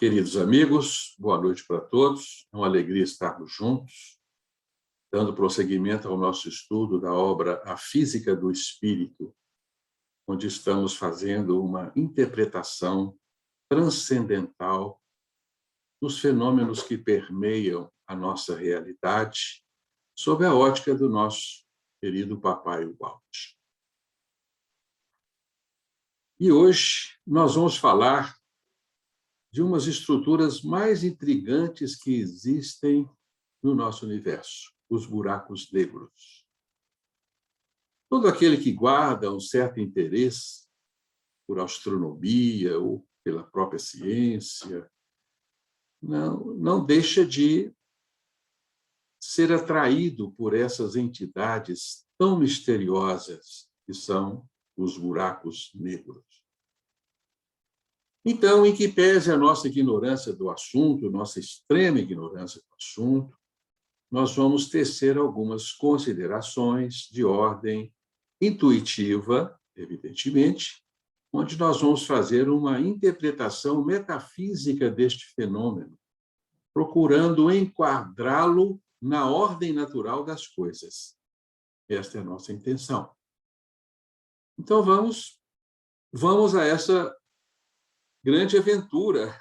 Queridos amigos, boa noite para todos. É uma alegria estarmos juntos, dando prosseguimento ao nosso estudo da obra A Física do Espírito, onde estamos fazendo uma interpretação transcendental dos fenômenos que permeiam a nossa realidade, sob a ótica do nosso querido Papai Walt. E hoje nós vamos falar de umas estruturas mais intrigantes que existem no nosso universo, os buracos negros. Todo aquele que guarda um certo interesse por astronomia ou pela própria ciência, não deixa de ser atraído por essas entidades tão misteriosas que são os buracos negros. Então, em que pese a nossa ignorância do assunto, nossa extrema ignorância do assunto, nós vamos tecer algumas considerações de ordem intuitiva, evidentemente, onde nós vamos fazer uma interpretação metafísica deste fenômeno, procurando enquadrá-lo na ordem natural das coisas. Esta é a nossa intenção. Então, vamos a essa grande aventura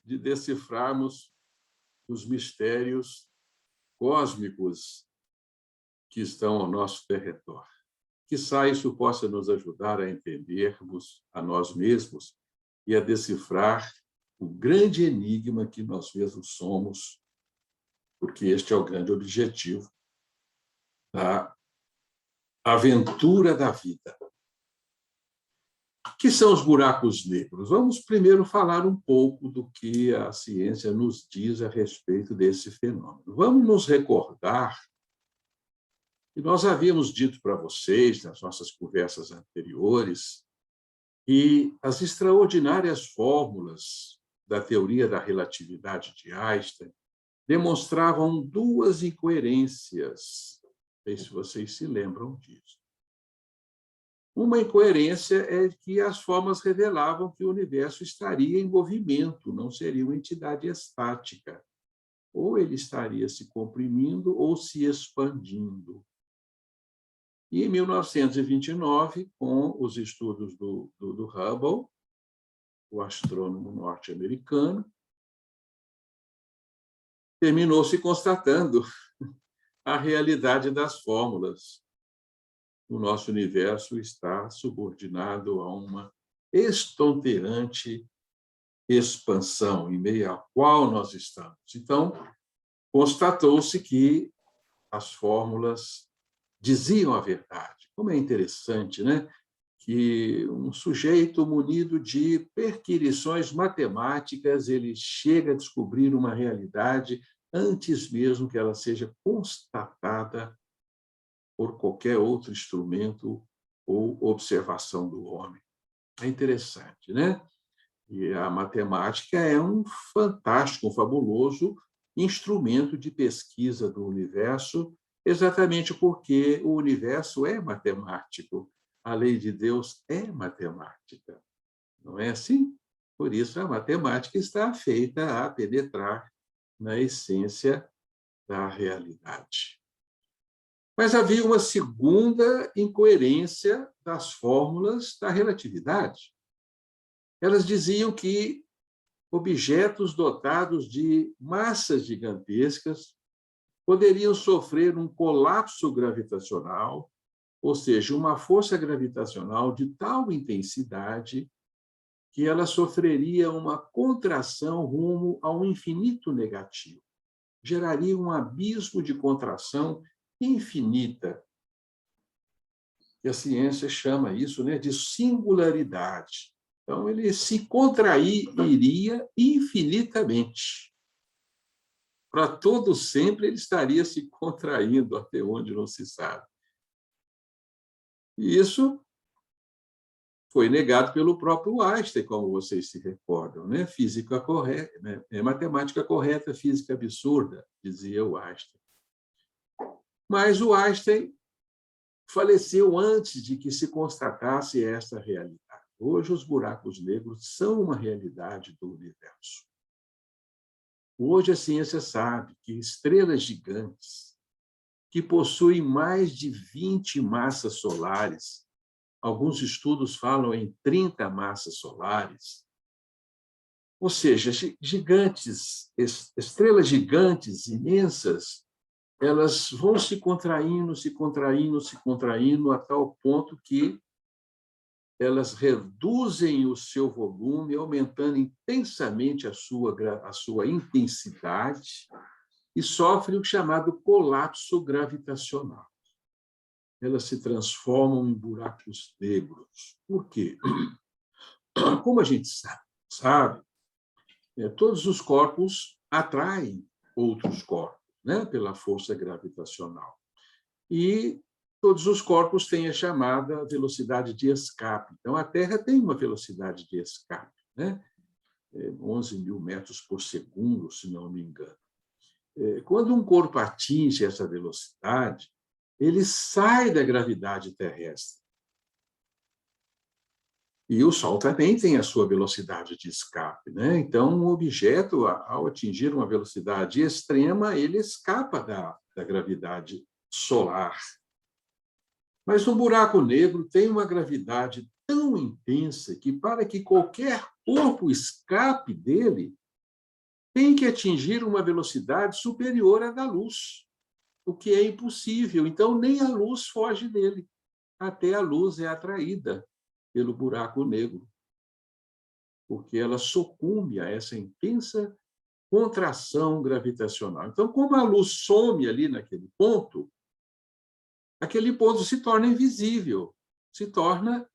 de decifrarmos os mistérios cósmicos que estão ao nosso derredor. Quizá isso possa nos ajudar a entendermos a nós mesmos e a decifrar o grande enigma que nós mesmos somos, porque este é o grande objetivo da aventura da vida. O que são os buracos negros? Vamos primeiro falar um pouco do que a ciência nos diz a respeito desse fenômeno. Vamos nos recordar que nós havíamos dito para vocês, nas nossas conversas anteriores, que as extraordinárias fórmulas da teoria da relatividade de Einstein demonstravam duas incoerências. Não sei se vocês se lembram disso. Uma incoerência é que as formas revelavam que o universo estaria em movimento, não seria uma entidade estática. Ou ele estaria se comprimindo ou se expandindo. E em 1929, com os estudos do Hubble, o astrônomo norte-americano, terminou se constatando a realidade das fórmulas. O nosso universo está subordinado a uma estonteante expansão em meio à qual nós estamos. Então, constatou-se que as fórmulas diziam a verdade. Como é interessante, né? Que um sujeito munido de perquisições matemáticas, ele chega a descobrir uma realidade antes mesmo que ela seja constatada por qualquer outro instrumento ou observação do homem. É interessante, né? E a matemática é um fantástico, um fabuloso instrumento de pesquisa do universo, exatamente porque o universo é matemático. A lei de Deus é matemática. Não é assim? Por isso, a matemática está feita a penetrar na essência da realidade. Mas havia uma segunda incoerência das fórmulas da relatividade. Elas diziam que objetos dotados de massas gigantescas poderiam sofrer um colapso gravitacional, ou seja, uma força gravitacional de tal intensidade que ela sofreria uma contração rumo ao infinito negativo. Geraria um abismo de contração infinita. E a ciência chama isso, né, de singularidade. Então, ele se contrairia infinitamente. Para todo sempre, ele estaria se contraindo, até onde não se sabe. E isso foi negado pelo próprio Einstein, como vocês se recordam, né? Física correta, né? Matemática correta, física absurda, dizia o Einstein. Mas o Einstein faleceu antes de que se constatasse esta realidade. Hoje, os buracos negros são uma realidade do universo. Hoje a ciência sabe que estrelas gigantes, que possuem mais de 20 massas solares, alguns estudos falam em 30 massas solares, ou seja, gigantes, estrelas gigantes, imensas, elas vão se contraindo, se contraindo, se contraindo, a tal ponto que elas reduzem o seu volume, aumentando intensamente a sua intensidade, e sofrem o chamado colapso gravitacional. Elas se transformam em buracos negros. Por quê? Como a gente sabe, todos os corpos atraem outros corpos, né, pela força gravitacional. E todos os corpos têm a chamada velocidade de escape. Então, a Terra tem uma velocidade de escape, né? 11.000 metros por segundo, se não me engano. Quando um corpo atinge essa velocidade, ele sai da gravidade terrestre. E o Sol também tem a sua velocidade de escape, né? Então, um objeto, ao atingir uma velocidade extrema, ele escapa da gravidade solar. Mas um buraco negro tem uma gravidade tão intensa que, para que qualquer corpo escape dele, tem que atingir uma velocidade superior à da luz, o que é impossível. Então, nem a luz foge dele. Até a luz é atraída pelo buraco negro, porque ela sucumbe a essa intensa contração gravitacional. Então, como a luz some ali naquele ponto, aquele ponto se torna invisível, se torna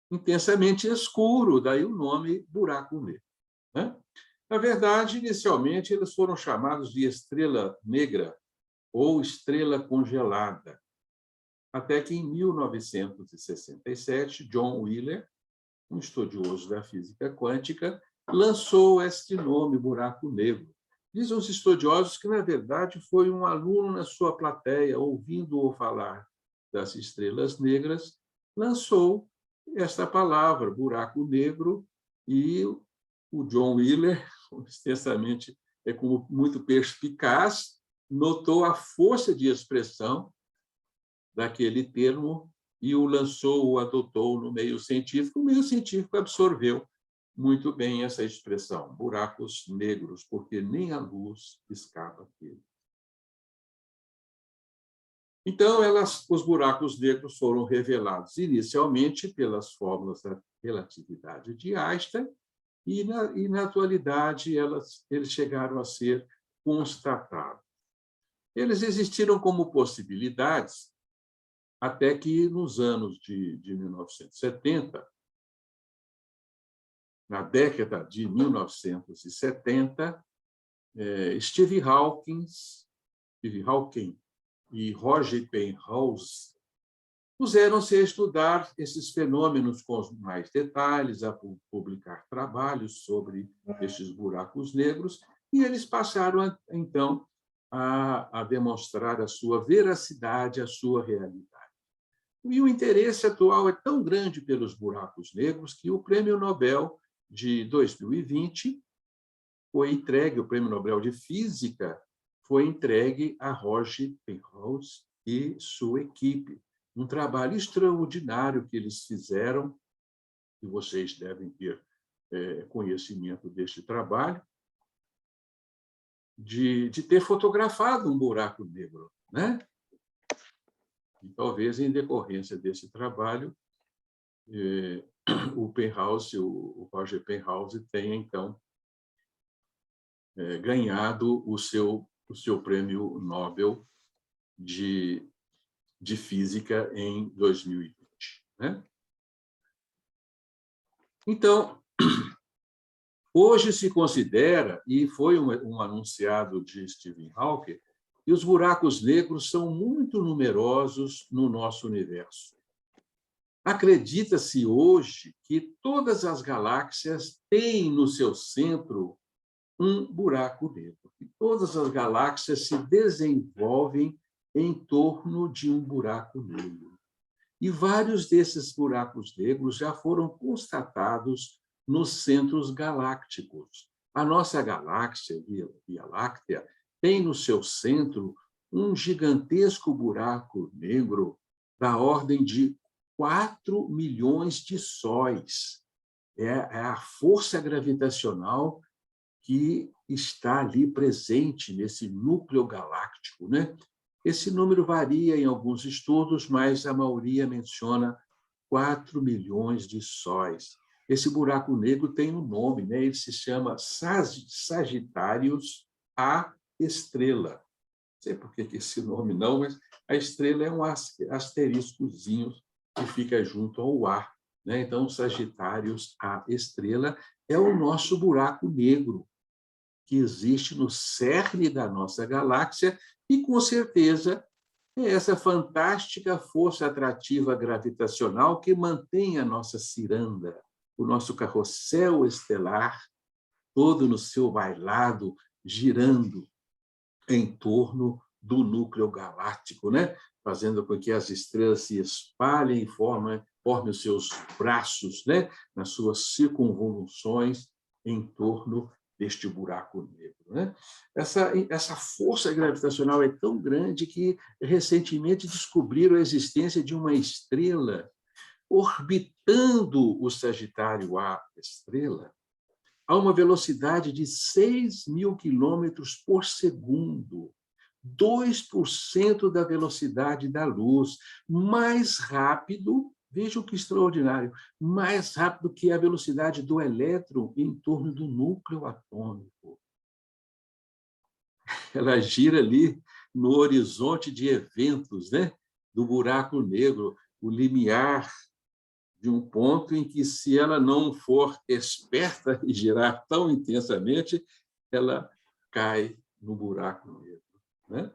intensamente escuro, daí o nome buraco negro, né? Na verdade, inicialmente, eles foram chamados de estrela negra ou estrela congelada, até que, em 1967, John Wheeler, um estudioso da física quântica, lançou este nome, buraco negro. Dizem os estudiosos que, na verdade, foi um aluno na sua plateia, ouvindo-o falar das estrelas negras, lançou esta palavra, buraco negro, e o John Wheeler, extensamente, como muito perspicaz, notou a força de expressão daquele termo e o lançou, o adotou no meio científico. O meio científico absorveu muito bem essa expressão, buracos negros, porque nem a luz escapa dele. Então, os buracos negros foram revelados inicialmente pelas fórmulas da relatividade de Einstein, e na atualidade eles chegaram a ser constatados. Eles existiram como possibilidades até que, nos anos de 1970, na década de 1970, Stephen Hawking e Roger Penrose puseram-se a estudar esses fenômenos com mais detalhes, a publicar trabalhos sobre estes buracos negros, e eles passaram, então, a demonstrar a sua veracidade, a sua realidade. E o interesse atual é tão grande pelos buracos negros que o Prêmio Nobel de 2020 foi entregue, o Prêmio Nobel de Física foi entregue a Roger Penrose e sua equipe. Um trabalho extraordinário que eles fizeram, e vocês devem ter conhecimento deste trabalho, de ter fotografado um buraco negro, né? E talvez, em decorrência desse trabalho, o Roger Penrose tenha, então, ganhado o seu prêmio Nobel de Física em 2020. Né? Então, hoje se considera, e foi um anunciado de Stephen Hawking, que os buracos negros são muito numerosos no nosso universo. Acredita-se hoje que todas as galáxias têm no seu centro um buraco negro. E todas as galáxias se desenvolvem em torno de um buraco negro. E vários desses buracos negros já foram constatados nos centros galácticos. A nossa galáxia, Via Láctea, tem no seu centro um gigantesco buraco negro da ordem de 4 milhões de sóis. É a força gravitacional que está ali presente nesse núcleo galáctico, né? Esse número varia em alguns estudos, mas a maioria menciona 4 milhões de sóis. Esse buraco negro tem um nome, né? Ele se chama Sagitários A Estrela. Não sei por que esse nome não, mas a estrela é um asteriscozinho que fica junto ao ar, né? Então, Sagitários A Estrela é o nosso buraco negro, que existe no cerne da nossa galáxia e, com certeza, é essa fantástica força atrativa gravitacional que mantém a nossa ciranda, o nosso carrossel estelar, todo no seu bailado, girando em torno do núcleo galáctico, né? Fazendo com que as estrelas se espalhem e formem os seus braços, né? Nas suas circunvoluções em torno deste buraco negro, né? Essa força gravitacional é tão grande que recentemente descobriram a existência de uma estrela orbitando o Sagitário A estrela a uma velocidade de 6.000 quilômetros por segundo, 2% da velocidade da luz, mais rápido, vejam que extraordinário, mais rápido que a velocidade do elétron em torno do núcleo atômico. Ela gira ali no horizonte de eventos, né? Do buraco negro, o limiar de um ponto em que, se ela não for esperta e girar tão intensamente, ela cai no buraco negro, né?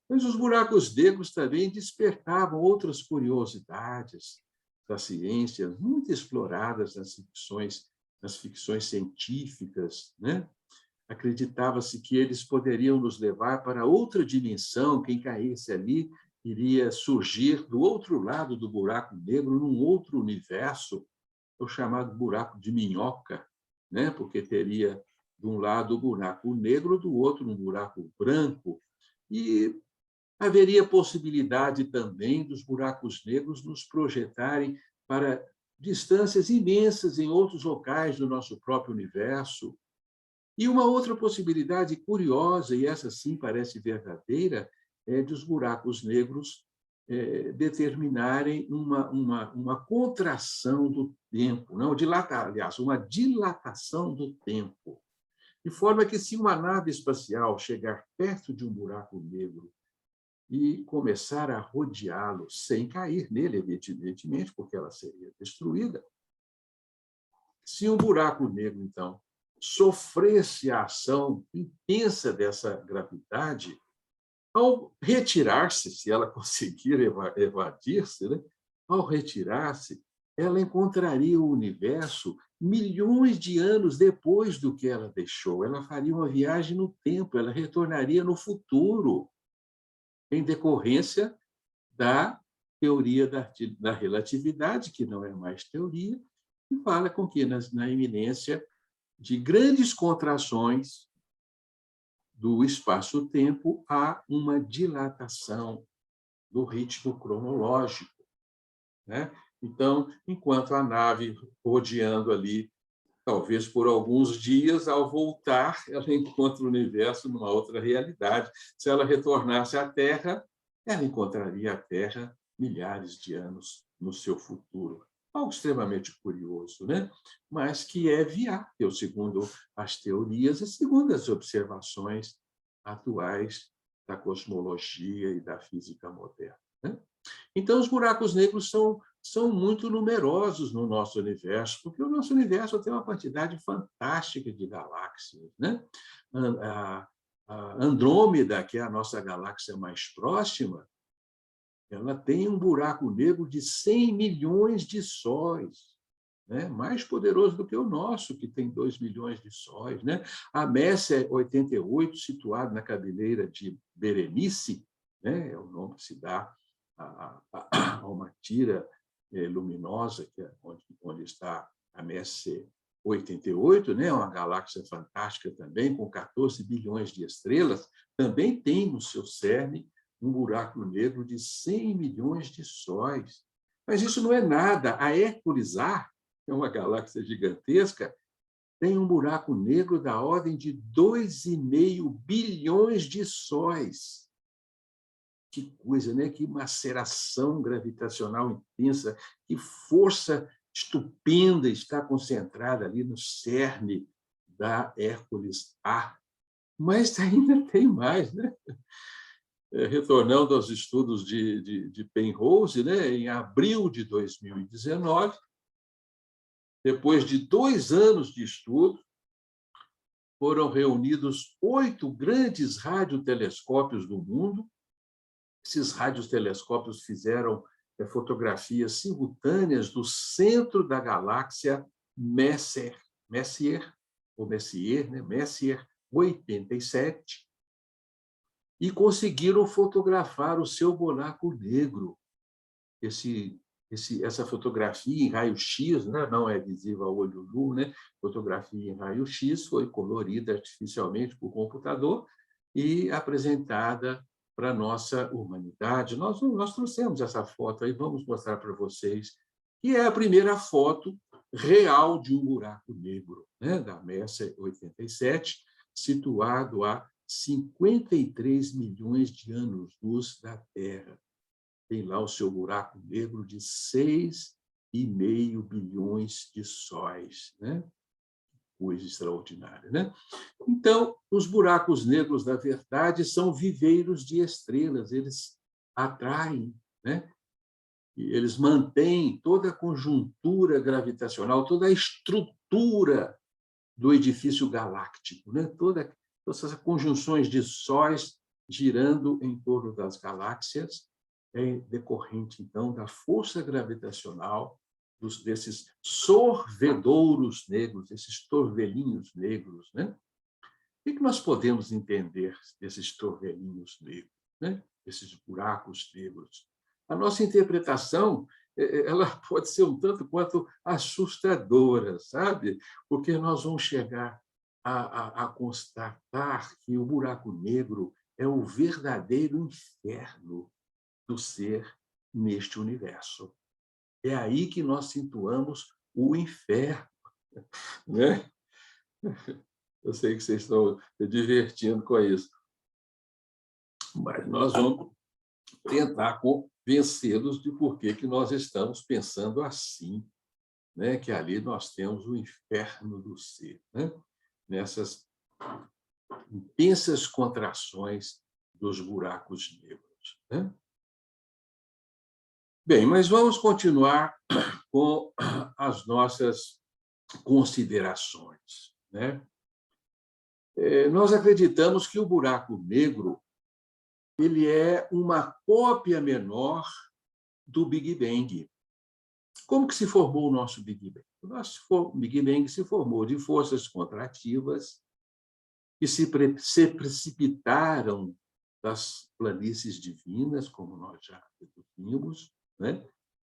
Mas os buracos negros também despertavam outras curiosidades da ciência, muito exploradas nas ficções científicas, né? Acreditava-se que eles poderiam nos levar para outra dimensão. Quem caísse ali iria surgir do outro lado do buraco negro, num outro universo, o chamado buraco de minhoca, né? Porque teria, de um lado, o buraco negro, do outro, um buraco branco. E haveria possibilidade também dos buracos negros nos projetarem para distâncias imensas em outros locais do nosso próprio universo. E uma outra possibilidade curiosa, e essa sim parece verdadeira, é dos buracos negros determinarem uma contração do tempo, não, aliás, uma dilatação do tempo. De forma que, se uma nave espacial chegar perto de um buraco negro e começar a rodeá-lo, sem cair nele, evidentemente, porque ela seria destruída, se um buraco negro, então, sofresse a ação intensa dessa gravidade, ao retirar-se, se ela conseguir evadir-se, né? Ao retirar-se, ela encontraria o universo milhões de anos depois do que ela deixou. Ela faria uma viagem no tempo, ela retornaria no futuro, em decorrência da teoria da relatividade, que não é mais teoria, e fala com que, na iminência de grandes contrações do espaço-tempo, há uma dilatação do ritmo cronológico, né? Então, enquanto a nave rodeando ali, talvez por alguns dias, ao voltar, ela encontra o universo numa outra realidade. Se ela retornasse à Terra, ela encontraria a Terra milhares de anos no seu futuro. Algo extremamente curioso, né? Mas que é viável, segundo as teorias e segundo as observações atuais da cosmologia e da física moderna, né? Então, os buracos negros são muito numerosos no nosso universo, porque o nosso universo tem uma quantidade fantástica de galáxias, né? A Andrômeda, que é a nossa galáxia mais próxima, ela tem um buraco negro de 100 milhões de sóis, né? Mais poderoso do que o nosso, que tem 2 milhões de sóis, né? A Messier 88, situado na cabeleira de Berenice, né? É o nome que se dá a uma tira luminosa, que é onde está a Messier 88, né, uma galáxia fantástica também, com 14 bilhões de estrelas, também tem no seu cerne um buraco negro de 100 milhões de sóis. Mas isso não é nada. A Hércules A, que é uma galáxia gigantesca, tem um buraco negro da ordem de 2,5 bilhões de sóis. Que coisa, né? Que maceração gravitacional intensa, que força estupenda está concentrada ali no cerne da Hércules A. Mas ainda tem mais, né? Retornando aos estudos de Penrose, né? Em abril de 2019, depois de 2 anos de estudo, foram reunidos 8 grandes radiotelescópios do mundo. Esses radiotelescópios fizeram fotografias simultâneas do centro da galáxia Messier, ou Messier, né? Messier 87, e conseguiram fotografar o seu buraco negro. Essa fotografia em raio-x, né? Não é visível a olho nu, né? Fotografia em raio-x foi colorida artificialmente por computador e apresentada para a nossa humanidade. Nós trouxemos essa foto aí, vamos mostrar para vocês, que é a primeira foto real de um buraco negro, né? Da Messier 87, situado a 53 milhões de anos-luz da Terra. Tem lá o seu buraco negro de 6,5 bilhões de sóis, né? Coisa extraordinária, né? Então, os buracos negros, na verdade, são viveiros de estrelas, eles atraem, né? E eles mantêm toda a conjuntura gravitacional, toda a estrutura do edifício galáctico, né? Todas essas conjunções de sóis girando em torno das galáxias é decorrente, então, da força gravitacional desses sorvedouros negros, esses torvelinhos negros, né? O que nós podemos entender desses torvelinhos negros, né? Esses buracos negros? A nossa interpretação ela pode ser um tanto quanto assustadora, sabe? Porque nós vamos chegar a constatar que o buraco negro é o verdadeiro inferno do ser neste universo. É aí que nós situamos o inferno, né? Eu sei que vocês estão se divertindo com isso, mas nós vamos tentar convencê-los de por que nós estamos pensando assim, né? Que ali nós temos o inferno do ser, né? Nessas intensas contrações dos buracos negros, né? Bem, mas vamos continuar com as nossas considerações, né? Nós acreditamos que o buraco negro ele é uma cópia menor do Big Bang. Como que se formou o nosso Big Bang? O nosso Big Bang se formou de forças contrativas que se precipitaram das planícies divinas, como nós já deduzimos, né?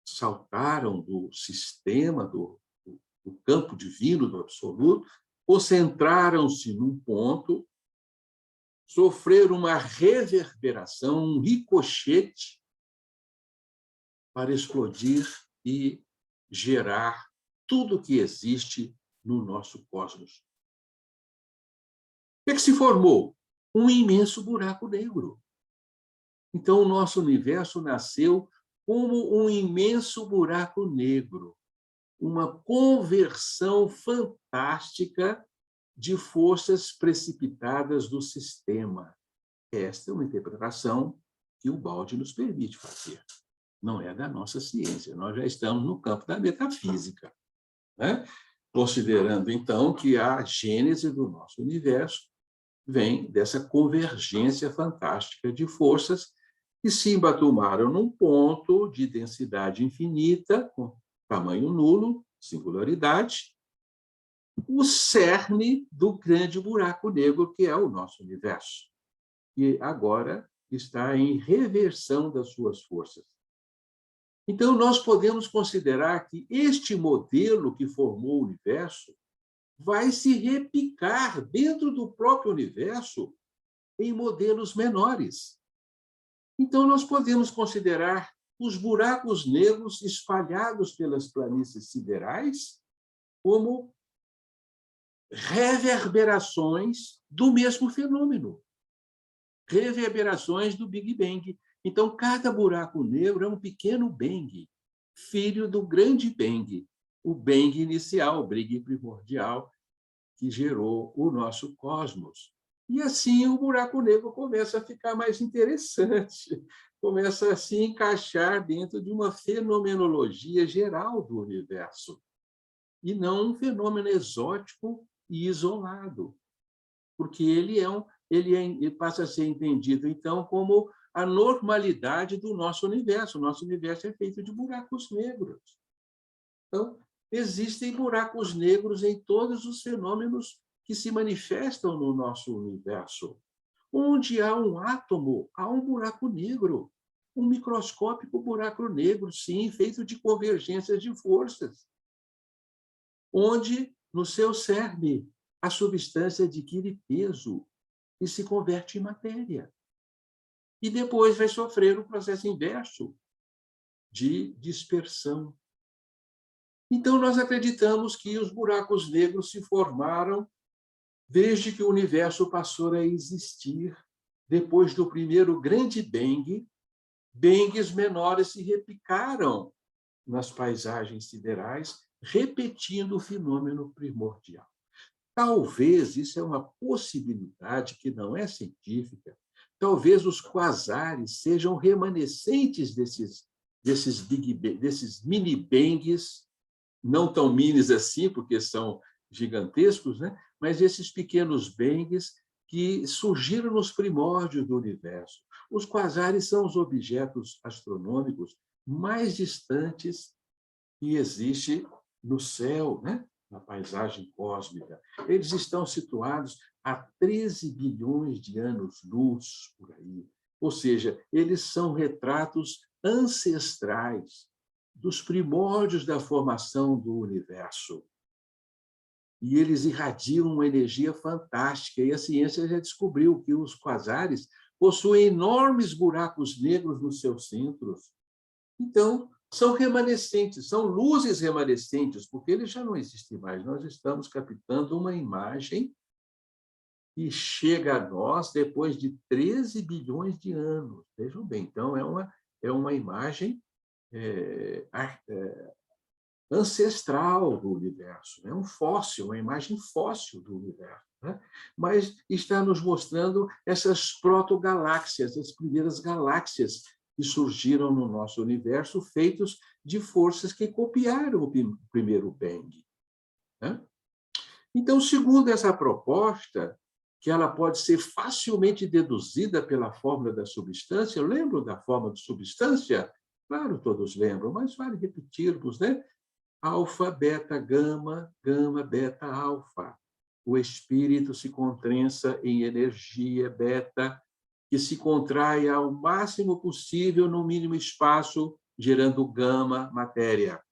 Saltaram do sistema, do campo divino, do absoluto, concentraram-se num ponto, sofreram uma reverberação, um ricochete, para explodir e gerar tudo o que existe no nosso cosmos. O que se formou? Um imenso buraco negro. Então, o nosso universo nasceu como um imenso buraco negro, uma conversão fantástica de forças precipitadas do sistema. Esta é uma interpretação que o Balde nos permite fazer. Não é da nossa ciência, nós já estamos no campo da metafísica, né? Considerando, então, que a gênese do nosso universo vem dessa convergência fantástica de forças que se embatumaram num ponto de densidade infinita, com tamanho nulo, singularidade, o cerne do grande buraco negro que é o nosso universo, que agora está em reversão das suas forças. Então, nós podemos considerar que este modelo que formou o universo vai se repicar dentro do próprio universo em modelos menores. Então, nós podemos considerar os buracos negros espalhados pelas planícies siderais como reverberações do mesmo fenômeno, reverberações do Big Bang. Então, cada buraco negro é um pequeno Bang, filho do grande Bang, o Bang inicial, o Big primordial, que gerou o nosso cosmos. E assim o buraco negro começa a ficar mais interessante, começa a se encaixar dentro de uma fenomenologia geral do universo, e não um fenômeno exótico e isolado, porque ele passa a ser entendido, então, como a normalidade do nosso universo. O nosso universo é feito de buracos negros. Então, existem buracos negros em todos os fenômenos que se manifestam no nosso universo. Onde há um átomo, há um buraco negro, um microscópico buraco negro, sim, feito de convergências de forças, onde, no seu cerne, a substância adquire peso e se converte em matéria. E depois vai sofrer o processo inverso de dispersão. Então, nós acreditamos que os buracos negros se formaram desde que o universo passou a existir. Depois do primeiro grande Bang, bangs menores se repicaram nas paisagens siderais, repetindo o fenômeno primordial. Talvez isso é uma possibilidade que não é científica. Talvez os quasares sejam remanescentes desses mini bangs, não tão minis assim, porque são gigantescos, né? Mas esses pequenos bangs que surgiram nos primórdios do universo. Os quasares são os objetos astronômicos mais distantes que existe no céu, né? Na paisagem cósmica. Eles estão situados a 13 bilhões de anos-luz por aí. Ou seja, eles são retratos ancestrais dos primórdios da formação do universo. E eles irradiam uma energia fantástica. E a ciência já descobriu que os quasares possuem enormes buracos negros nos seus centros. Então, são remanescentes, são luzes remanescentes, porque eles já não existem mais. Nós estamos captando uma imagem que chega a nós depois de 13 bilhões de anos. Vejam bem, então, é uma imagem ancestral do universo, é um fóssil, uma imagem fóssil do universo, né? Mas está nos mostrando essas protogaláxias, as primeiras galáxias que surgiram no nosso universo, feitos de forças que copiaram o primeiro Bang, né? Então, segundo essa proposta, que ela pode ser facilmente deduzida pela fórmula da substância, lembram da fórmula de substância? Claro, todos lembram, mas vale repetirmos, né? Alfa, beta, gama, gama, beta, alfa. O espírito se condensa em energia beta, que se contrai ao máximo possível no mínimo espaço, gerando gama, matéria.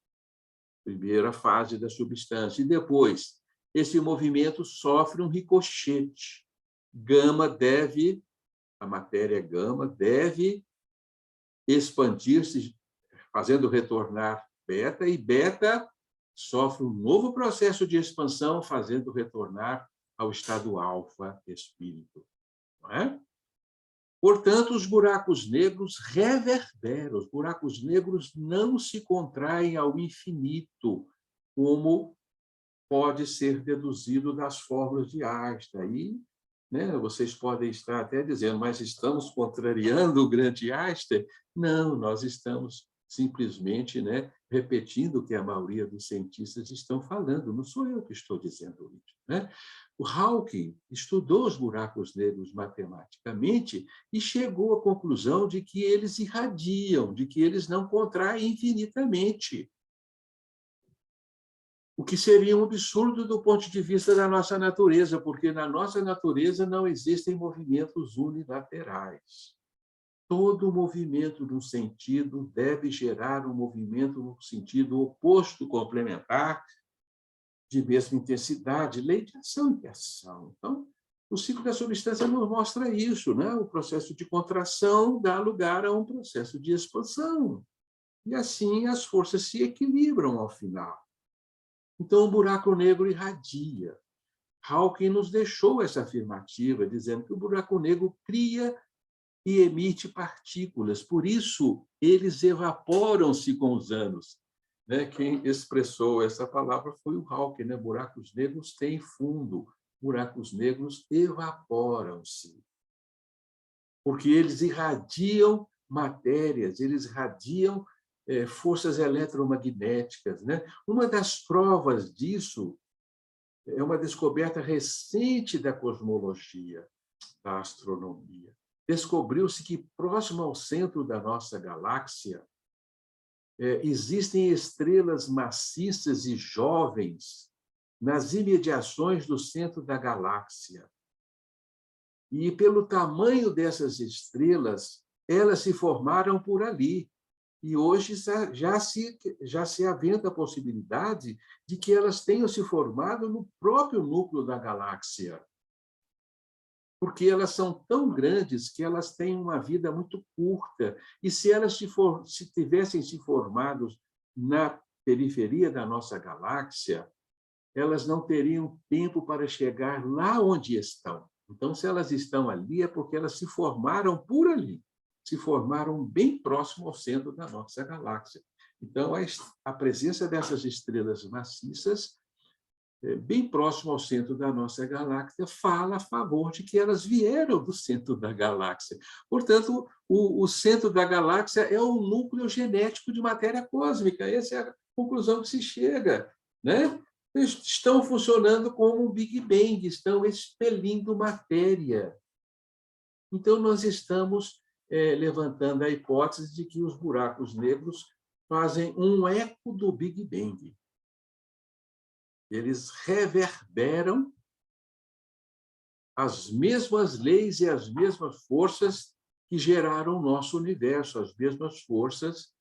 Primeira fase da substância. E depois, esse movimento sofre um ricochete. A matéria gama deve expandir-se, fazendo retornar beta, e beta sofre um novo processo de expansão, fazendo retornar ao estado alfa, espírito. Não é? Portanto, os buracos negros reverberam, os buracos negros não se contraem ao infinito, como pode ser deduzido das fórmulas de Einstein. E, né, vocês podem estar até dizendo, mas estamos contrariando o grande Einstein? Não, nós estamos simplesmente, né, repetindo o que a maioria dos cientistas estão falando. Não sou eu que estou dizendo isso, né? O Hawking estudou os buracos negros matematicamente e chegou à conclusão de que eles irradiam, de que eles não contraem infinitamente. O que seria um absurdo do ponto de vista da nossa natureza, porque na nossa natureza não existem movimentos unilaterais. Todo movimento no sentido deve gerar um movimento no sentido oposto complementar, de mesma intensidade, lei de ação e reação. Então, o ciclo da substância nos mostra isso, né? O processo de contração dá lugar a um processo de expansão. E assim as forças se equilibram ao final. Então, o buraco negro irradia. Hawking nos deixou essa afirmativa, dizendo que o buraco negro cria e emite partículas, por isso eles evaporam-se com os anos. Né? Quem expressou essa palavra foi o Hawking, né? Buracos negros têm fundo, buracos negros evaporam-se, porque eles irradiam matérias, eles irradiam forças eletromagnéticas. Né? Uma das provas disso é uma descoberta recente da cosmologia, da astronomia. Descobriu-se que, próximo ao centro da nossa galáxia, existem estrelas maciças e jovens nas imediações do centro da galáxia. E, pelo tamanho dessas estrelas, elas se formaram por ali. E hoje já se aventa a possibilidade de que elas tenham se formado no próprio núcleo da galáxia, porque elas são tão grandes que elas têm uma vida muito curta. E se elas se tivessem se formado na periferia da nossa galáxia, elas não teriam tempo para chegar lá onde estão. Então, se elas estão ali, é porque elas se formaram por ali, se formaram bem próximo ao centro da nossa galáxia. Então, a presença dessas estrelas maciças, bem próximo ao centro da nossa galáxia, fala a favor de que elas vieram do centro da galáxia. Portanto, o centro da galáxia é o núcleo genético de matéria cósmica. Essa é a conclusão que se chega, né? Estão funcionando como um Big Bang, estão expelindo matéria. Então, nós estamos levantando a hipótese de que os buracos negros fazem um eco do Big Bang. Eles reverberam as mesmas leis e as mesmas forças que geraram o nosso universo, as mesmas forças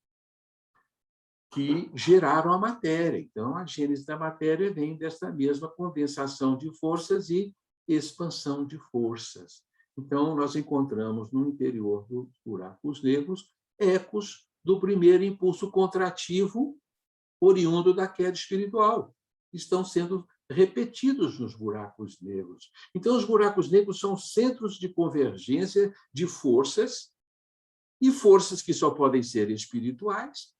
que geraram a matéria. Então, a gênese da matéria vem dessa mesma condensação de forças e expansão de forças. Então, nós encontramos no interior dos buracos negros ecos do primeiro impulso contrativo oriundo da queda espiritual. Estão sendo repetidos nos buracos negros. Então, os buracos negros são centros de convergência de forças, e forças que só podem ser espirituais,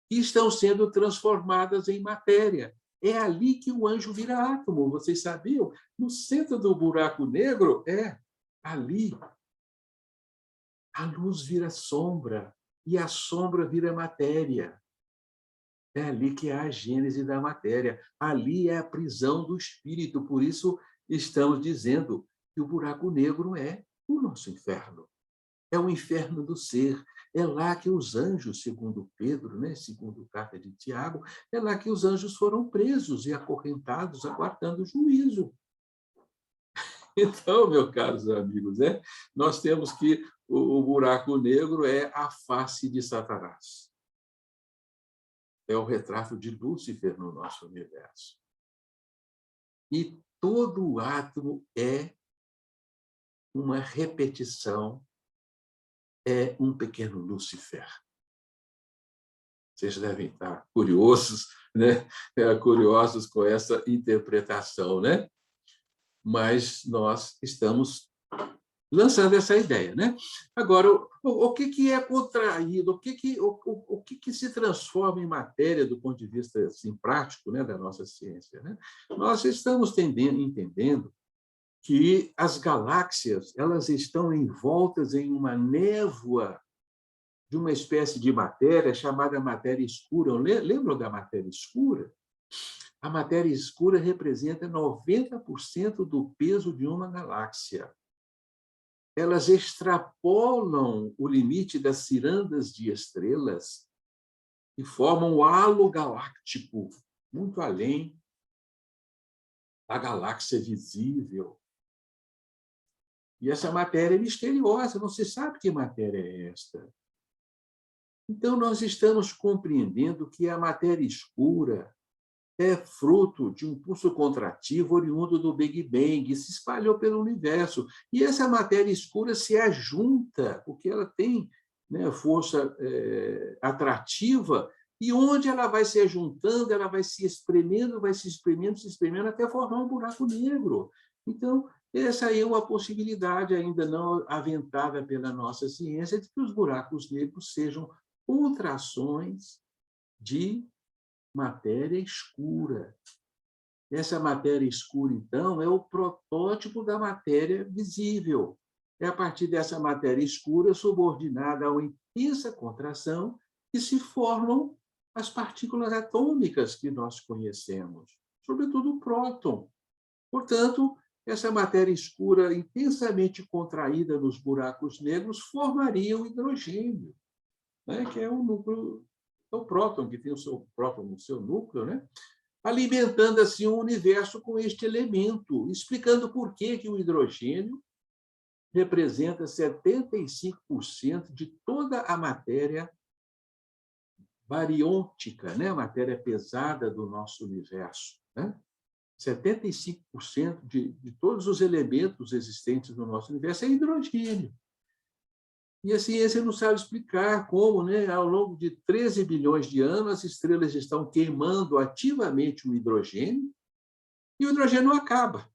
que estão sendo transformadas em matéria. É ali que o anjo vira átomo, vocês sabiam? No centro do buraco negro, ali. A luz vira sombra, e a sombra vira matéria. É ali que há a gênese da matéria. Ali é a prisão do espírito. Por isso, estamos dizendo que o buraco negro é o nosso inferno. É o inferno do ser. É lá que os anjos, segundo Pedro, né, segundo a carta de Tiago, é lá que os anjos foram presos e acorrentados, aguardando o juízo. Então, meus caros amigos, nós temos que o buraco negro é a face de Satanás. É o retrato de Lúcifer no nosso universo. E todo o átomo é uma repetição, é um pequeno Lúcifer. Vocês devem estar curiosos, né? Curiosos com essa interpretação, né? Mas nós estamos lançando essa ideia, né? Agora, o que é contraído? O que se transforma em matéria do ponto de vista assim, prático, né, da nossa ciência, né? Nós estamos entendendo que as galáxias elas estão envoltas em uma névoa de uma espécie de matéria chamada matéria escura. Lembram da matéria escura? A matéria escura representa 90% do peso de uma galáxia. Elas extrapolam o limite das cirandas de estrelas e formam o halo galáctico, muito além da galáxia visível. E essa matéria é misteriosa, não se sabe que matéria é esta. Então, nós estamos compreendendo que a matéria escura é fruto de um impulso contrativo oriundo do Big Bang, e se espalhou pelo universo. E essa matéria escura se ajunta, porque ela tem, né, força atrativa, e onde ela vai se juntando, ela vai se espremendo, se espremendo, até formar um buraco negro. Então, essa aí é uma possibilidade ainda não aventada pela nossa ciência, de que os buracos negros sejam contrações de matéria escura. Essa matéria escura, então, é o protótipo da matéria visível. É a partir dessa matéria escura, subordinada a uma intensa contração, que se formam as partículas atômicas que nós conhecemos, sobretudo o próton. Portanto, essa matéria escura intensamente contraída nos buracos negros formaria o hidrogênio, né, que é o núcleo, é o próton, que tem o seu próton no seu núcleo, né, alimentando assim o universo com este elemento, explicando por que o hidrogênio representa 75% de toda a matéria bariônica, né, a matéria pesada do nosso universo, né? 75% de todos os elementos existentes no nosso universo é hidrogênio. E a ciência não sabe explicar como, né, ao longo de 13 bilhões de anos, as estrelas estão queimando ativamente o hidrogênio, e o hidrogênio não acaba,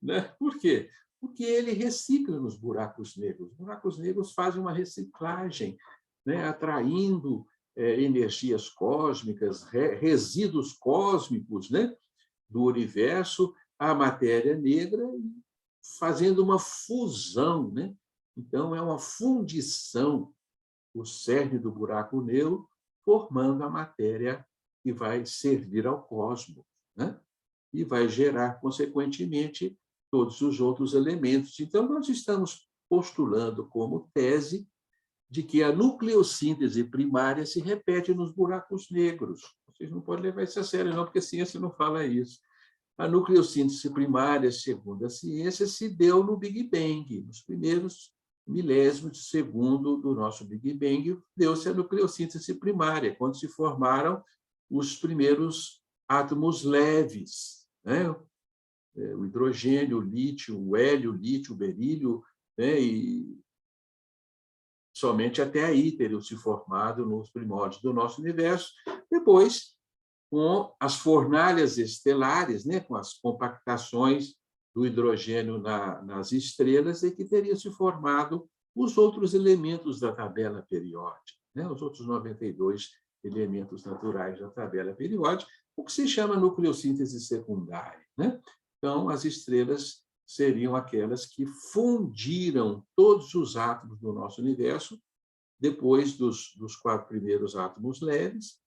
né? Por quê? Porque ele recicla nos buracos negros. Os buracos negros fazem uma reciclagem, né, atraindo energias cósmicas, resíduos cósmicos, né, do universo à matéria negra, fazendo uma fusão, né? Então, é uma fundição, o cerne do buraco negro, formando a matéria que vai servir ao cosmos, né? E vai gerar, consequentemente, todos os outros elementos. Então, nós estamos postulando como tese de que a nucleossíntese primária se repete nos buracos negros. Vocês não podem levar isso a sério, não, porque a ciência não fala isso. A nucleossíntese primária, segundo a ciência, se deu no Big Bang. Nos primeiros milésimos de segundo do nosso Big Bang, deu-se a nucleossíntese primária, quando se formaram os primeiros átomos leves, né? O hidrogênio, o lítio, o hélio, o lítio, o berílio, né? E somente até aí teriam se formado nos primórdios do nosso universo. Depois, com as fornalhas estelares, né, com as compactações do hidrogênio nas estrelas, é que teriam se formado os outros elementos da tabela periódica, né, os outros 92 elementos naturais da tabela periódica, o que se chama nucleossíntese secundária, né? Então, as estrelas seriam aquelas que fundiram todos os átomos do nosso universo, depois dos 4 primeiros átomos leves,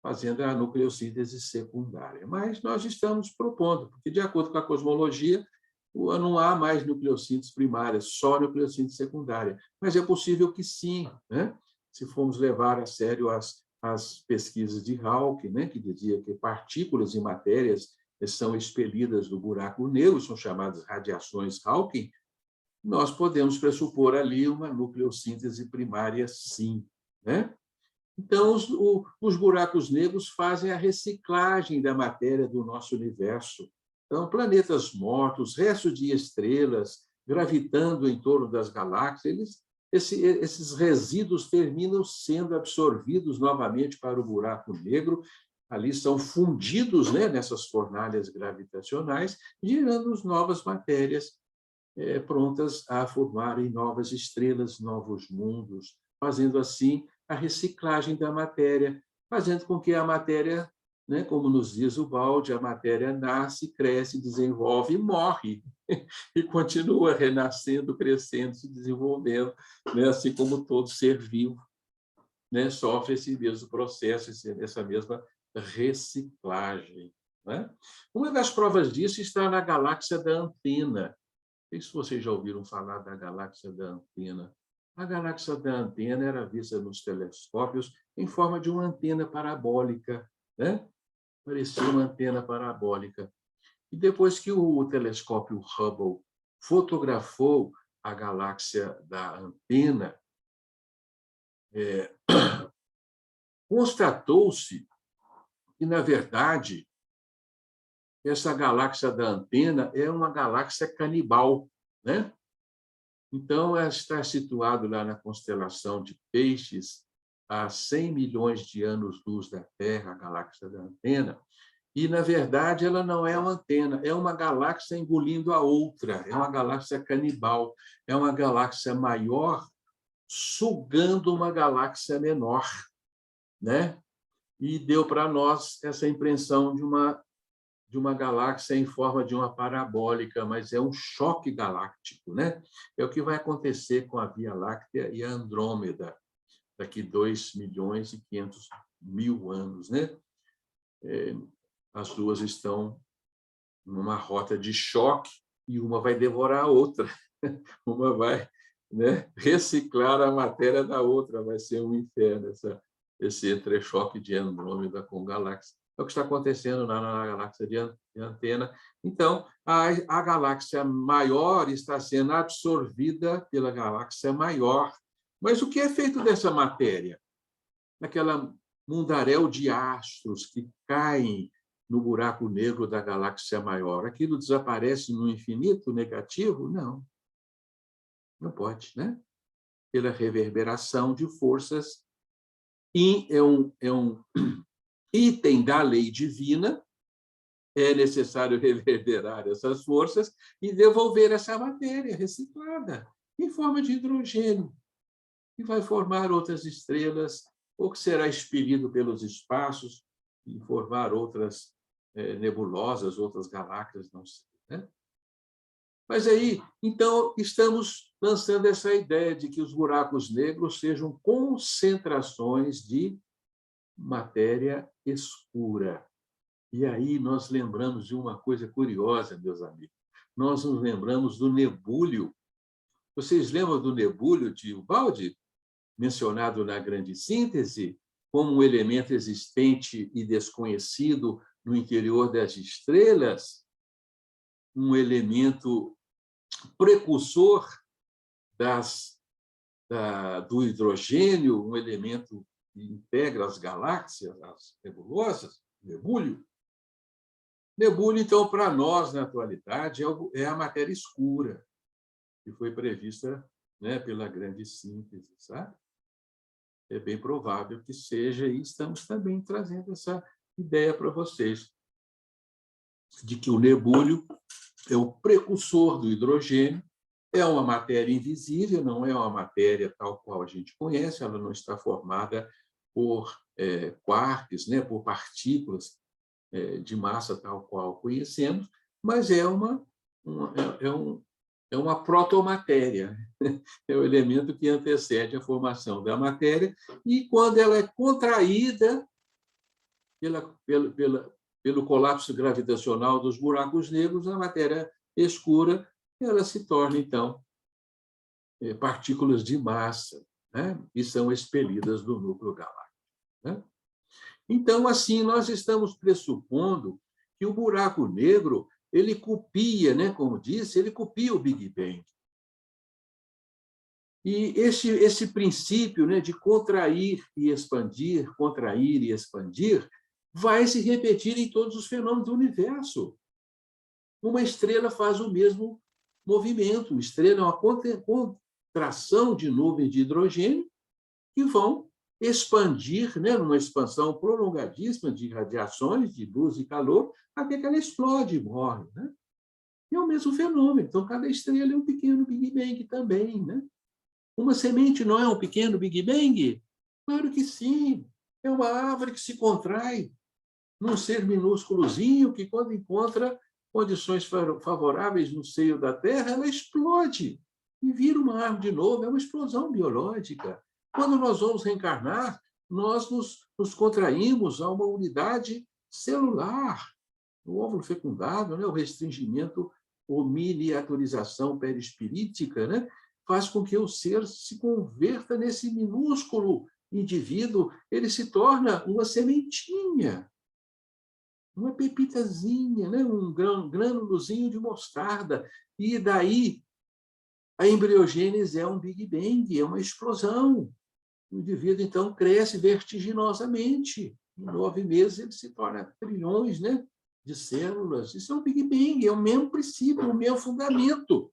fazendo a nucleossíntese secundária. Mas nós estamos propondo, porque, de acordo com a cosmologia, não há mais nucleossíntese primária, só nucleossíntese secundária. Mas é possível que sim, né? Se formos levar a sério as pesquisas de Hawking, né, que dizia que partículas e matérias são expelidas do buraco negro, são chamadas radiações Hawking, nós podemos pressupor ali uma nucleossíntese primária, sim, né? Então, os buracos negros fazem a reciclagem da matéria do nosso universo. Então, planetas mortos, restos de estrelas gravitando em torno das galáxias, esses resíduos terminam sendo absorvidos novamente para o buraco negro, ali são fundidos, né, nessas fornalhas gravitacionais, gerando novas matérias prontas a formarem novas estrelas, novos mundos, fazendo assim a reciclagem da matéria, fazendo com que a matéria, né, como nos diz o Balde, a matéria nasce, cresce, desenvolve e morre, e continua renascendo, crescendo, se desenvolvendo, né, assim como todo ser vivo, né, sofre esse mesmo processo, essa mesma reciclagem, né? Uma das provas disso está na galáxia da Antena. Não sei se vocês já ouviram falar da galáxia da Antena. A galáxia da Antena era vista nos telescópios em forma de uma antena parabólica, né? Parecia uma antena parabólica. E depois que o telescópio Hubble fotografou a galáxia da Antena, constatou-se E, na verdade, essa galáxia da Antena é uma galáxia canibal, né? Então, ela está situada lá na constelação de Peixes, a 100 milhões de anos-luz da Terra, a galáxia da Antena. E, na verdade, ela não é uma antena, é uma galáxia engolindo a outra, é uma galáxia canibal, é uma galáxia maior sugando uma galáxia menor, né? E deu para nós essa impressão de uma galáxia em forma de uma parabólica, mas é um choque galáctico, né? É o que vai acontecer com a Via Láctea e a Andrômeda daqui 2 milhões e 500 mil anos, né? As duas estão numa rota de choque e uma vai devorar a outra, uma vai, né, reciclar a matéria da outra, vai ser um inferno esse entrechoque de Andrômeda com galáxia. É o que está acontecendo na galáxia de Antena. Então, a galáxia maior está sendo absorvida pela galáxia maior. Mas o que é feito dessa matéria? Aquela mundaréu de astros que caem no buraco negro da galáxia maior. Aquilo desaparece no infinito negativo? Não. Não pode, né? Pela reverberação de forças. E é um item da lei divina, é necessário reverberar essas forças e devolver essa matéria reciclada em forma de hidrogênio, que vai formar outras estrelas, ou que será expelido pelos espaços e formar outras nebulosas, outras galáxias, não sei, né? Mas aí, então, estamos lançando essa ideia de que os buracos negros sejam concentrações de matéria escura. E aí nós lembramos de uma coisa curiosa, meus amigos. Nós nos lembramos do nebúlio. Vocês lembram do nebúlio de Ubaldi, mencionado na Grande Síntese, como um elemento existente e desconhecido no interior das estrelas? Um elemento precursor do hidrogênio, um elemento que integra as galáxias, as nebulosas, nebúlio. Nebúlio, então, para nós, na atualidade, é a matéria escura, que foi prevista, né, pela Grande Síntese, sabe? É bem provável que seja, e estamos também trazendo essa ideia para vocês, de que o nebúlio é o precursor do hidrogênio, é uma matéria invisível, não é uma matéria tal qual a gente conhece, ela não está formada por quarks, né, por partículas de massa tal qual conhecemos, mas é uma protomatéria, é o elemento que antecede a formação da matéria, e quando ela é contraída pelo colapso gravitacional dos buracos negros, a matéria escura, ela se torna, então, partículas de massa, né? E são expelidas do núcleo galáctico, né? Então, assim, nós estamos pressupondo que o buraco negro, ele copia, né, como disse, ele copia o Big Bang. E esse princípio, né, de contrair e expandir, vai se repetir em todos os fenômenos do universo. Uma estrela faz o mesmo movimento. Estrela é uma contração de nuvens de hidrogênio que vão expandir, né, numa expansão prolongadíssima de radiações, de luz e calor, até que ela explode e morre, né? É o mesmo fenômeno. Então, cada estrela é um pequeno Big Bang também, né? Uma semente não é um pequeno Big Bang? Claro que sim. É uma árvore que se contrai num ser minúsculozinho que, quando encontra condições favoráveis no seio da Terra, ela explode e vira uma árvore de novo. É uma explosão biológica. Quando nós vamos reencarnar, nós nos contraímos a uma unidade celular. O óvulo fecundado, né, o restringimento ou miniaturização perispirítica, né, faz com que o ser se converta nesse minúsculo indivíduo, ele se torna uma sementinha, uma pepitazinha, né, um grânulozinho de mostarda. E daí a embriogênese é um Big Bang, é uma explosão. O indivíduo, então, cresce vertiginosamente. Em 9 meses, ele se torna trilhões, né, de células. Isso é um Big Bang, é o mesmo princípio, o mesmo fundamento.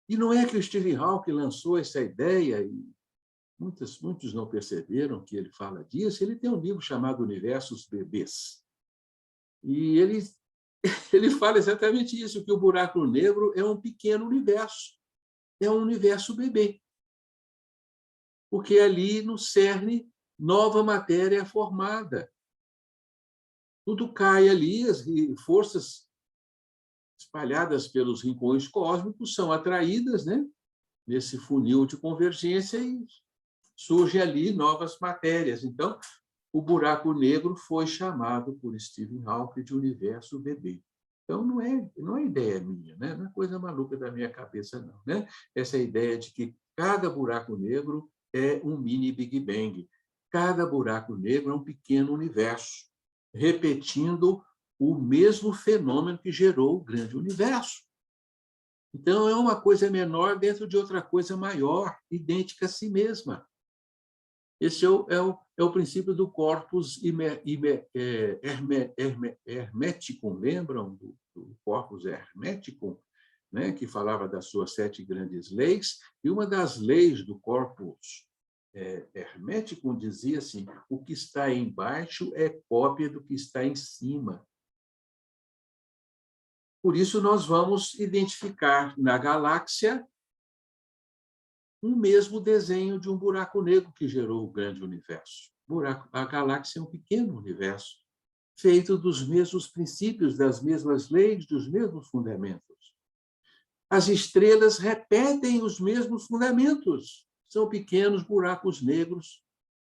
E não é que o Stephen Hawking lançou essa ideia, e muitos não perceberam que ele fala disso. Ele tem um livro chamado Universos Bebês. E ele fala exatamente isso, que o buraco negro é um pequeno universo, é um universo bebê. Porque ali, no cerne, nova matéria é formada. Tudo cai ali, as forças espalhadas pelos rincões cósmicos são atraídas, né, nesse funil de convergência, e surgem ali novas matérias. Então, o buraco negro foi chamado por Stephen Hawking de universo bebê. Então, não é ideia minha, né? Não é coisa maluca da minha cabeça, não. Né? Essa ideia de que cada buraco negro é um mini Big Bang. Cada buraco negro é um pequeno universo, repetindo o mesmo fenômeno que gerou o grande universo. Então, é uma coisa menor dentro de outra coisa maior, idêntica a si mesma. Esse é o princípio do corpus hermeticum, lembram do corpus hermeticum, né? Que falava das suas 7 grandes leis, e uma das leis do corpus hermeticum dizia assim: o que está embaixo é cópia do que está em cima. Por isso, nós vamos identificar na galáxia um mesmo desenho de um buraco negro que gerou o grande universo. A galáxia é um pequeno universo, feito dos mesmos princípios, das mesmas leis, dos mesmos fundamentos. As estrelas repetem os mesmos fundamentos. São pequenos buracos negros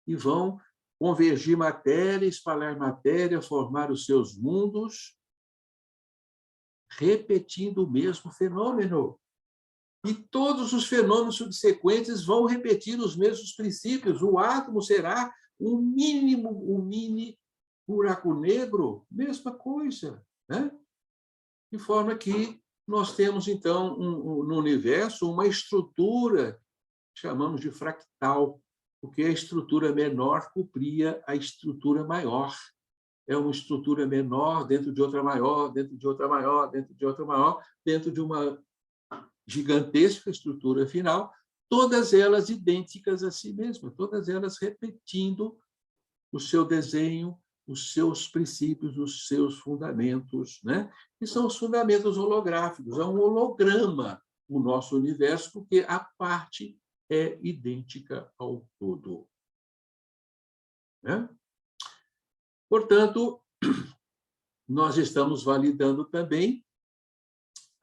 e vão convergir matéria, espalhar matéria, formar os seus mundos, repetindo o mesmo fenômeno. E todos os fenômenos subsequentes vão repetir os mesmos princípios. O átomo será um mini buraco negro, mesma coisa. Né? De forma que nós temos, então, no universo, uma estrutura, chamamos de fractal, porque a estrutura menor copria a estrutura maior. É uma estrutura menor dentro de outra maior, dentro de outra maior, dentro de outra maior, dentro de uma gigantesca estrutura final, todas elas idênticas a si mesmas, todas elas repetindo o seu desenho, os seus princípios, os seus fundamentos, né? Que são os fundamentos holográficos. É um holograma o nosso universo, porque a parte é idêntica ao todo. Né? Portanto, nós estamos validando também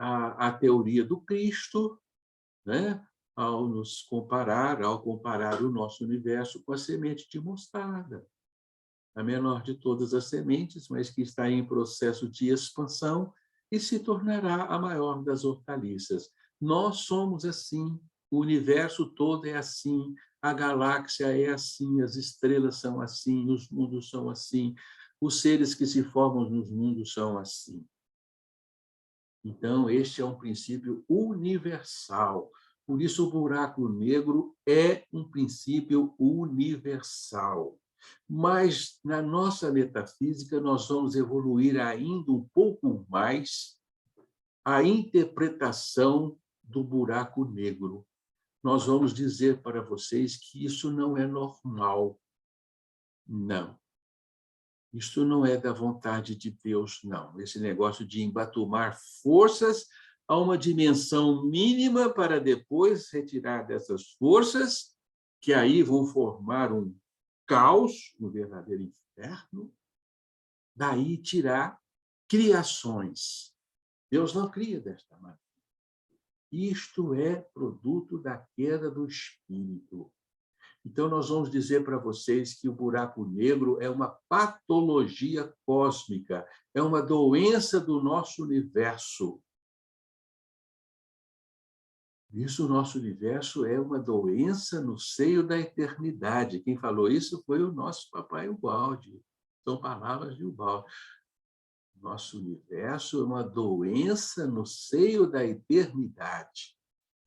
a teoria do Cristo, né? Ao comparar o nosso universo com a semente de mostarda, a menor de todas as sementes, mas que está em processo de expansão e se tornará a maior das hortaliças. Nós somos assim, o universo todo é assim, a galáxia é assim, as estrelas são assim, os mundos são assim, os seres que se formam nos mundos são assim. Então, este é um princípio universal. Por isso, o buraco negro é um princípio universal. Mas, na nossa metafísica, nós vamos evoluir ainda um pouco mais a interpretação do buraco negro. Nós vamos dizer para vocês que isso não é normal. Não. Isto não é da vontade de Deus, não. Esse negócio de embatumar forças a uma dimensão mínima para depois retirar dessas forças, que aí vão formar um caos, um verdadeiro inferno, daí tirar criações. Deus não cria desta maneira. Isto é produto da queda do espírito. Então, nós vamos dizer para vocês que o buraco negro é uma patologia cósmica, é uma doença do nosso universo. Isso, o nosso universo é uma doença no seio da eternidade. Quem falou isso foi o nosso papai Ubaldi. São palavras de Ubaldi. Nosso universo é uma doença no seio da eternidade.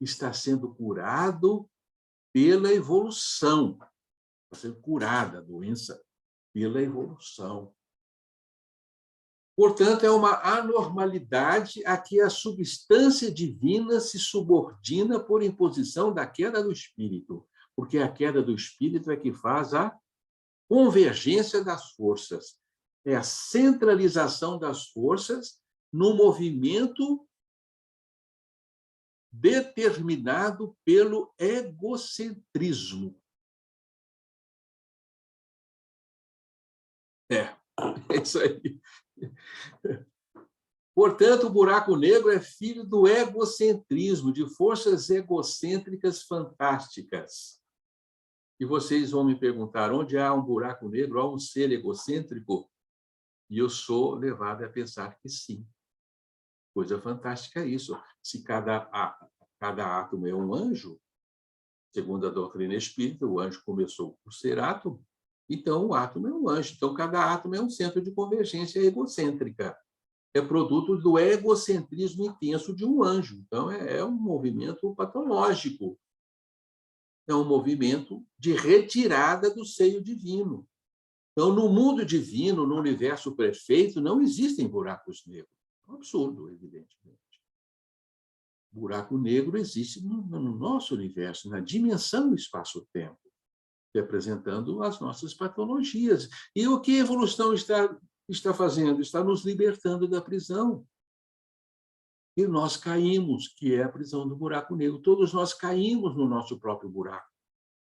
Está sendo curado pela evolução, Está sendo curada a doença pela evolução. Portanto, é uma anormalidade a que a substância divina se subordina por imposição da queda do espírito, porque a queda do espírito é que faz a convergência das forças, é a centralização das forças no movimento determinado pelo egocentrismo. É isso aí. Portanto, o buraco negro é filho do egocentrismo, de forças egocêntricas fantásticas. E vocês vão me perguntar, onde há um buraco negro, há um ser egocêntrico? E eu sou levado a pensar que sim. Coisa fantástica é isso. Se cada átomo é um anjo, segundo a doutrina espírita, o anjo começou por ser átomo, então o átomo é um anjo. Então, cada átomo é um centro de convergência egocêntrica. É produto do egocentrismo intenso de um anjo. Então, é um movimento patológico. É um movimento de retirada do seio divino. Então, no mundo divino, no universo perfeito, não existem buracos negros. É um absurdo, evidentemente. Buraco negro existe no nosso universo, na dimensão espaço-tempo, representando as nossas patologias. E o que a evolução está fazendo? Está nos libertando da prisão. E nós caímos, que é a prisão do buraco negro. Todos nós caímos no nosso próprio buraco.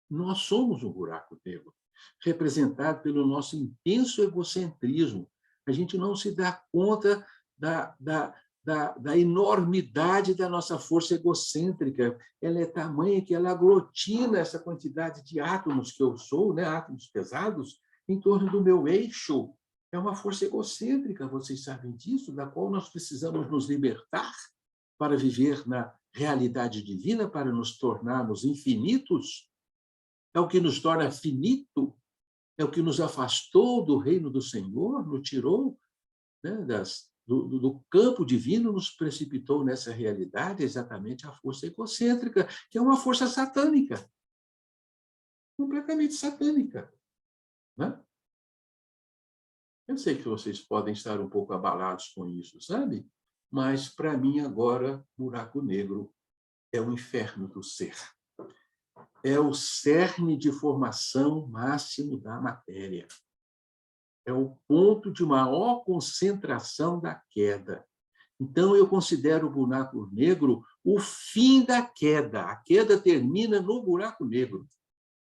Nós somos um buraco negro, representado pelo nosso intenso egocentrismo. A gente não se dá conta da enormidade da nossa força egocêntrica. Ela é tamanha que ela aglutina essa quantidade de átomos que eu sou, né? Átomos pesados, em torno do meu eixo. É uma força egocêntrica, vocês sabem disso, da qual nós precisamos nos libertar para viver na realidade divina, para nos tornarmos infinitos. É o que nos torna finito, é o que nos afastou do reino do Senhor, nos tirou, né, do campo divino, nos precipitou nessa realidade, exatamente a força egocêntrica, que é uma força satânica, completamente satânica. Né? Eu sei que vocês podem estar um pouco abalados com isso, sabe? Mas, para mim, agora, buraco negro é o inferno do ser. É o cerne de formação máximo da matéria. É o ponto de maior concentração da queda. Então, eu considero o buraco negro o fim da queda. A queda termina no buraco negro.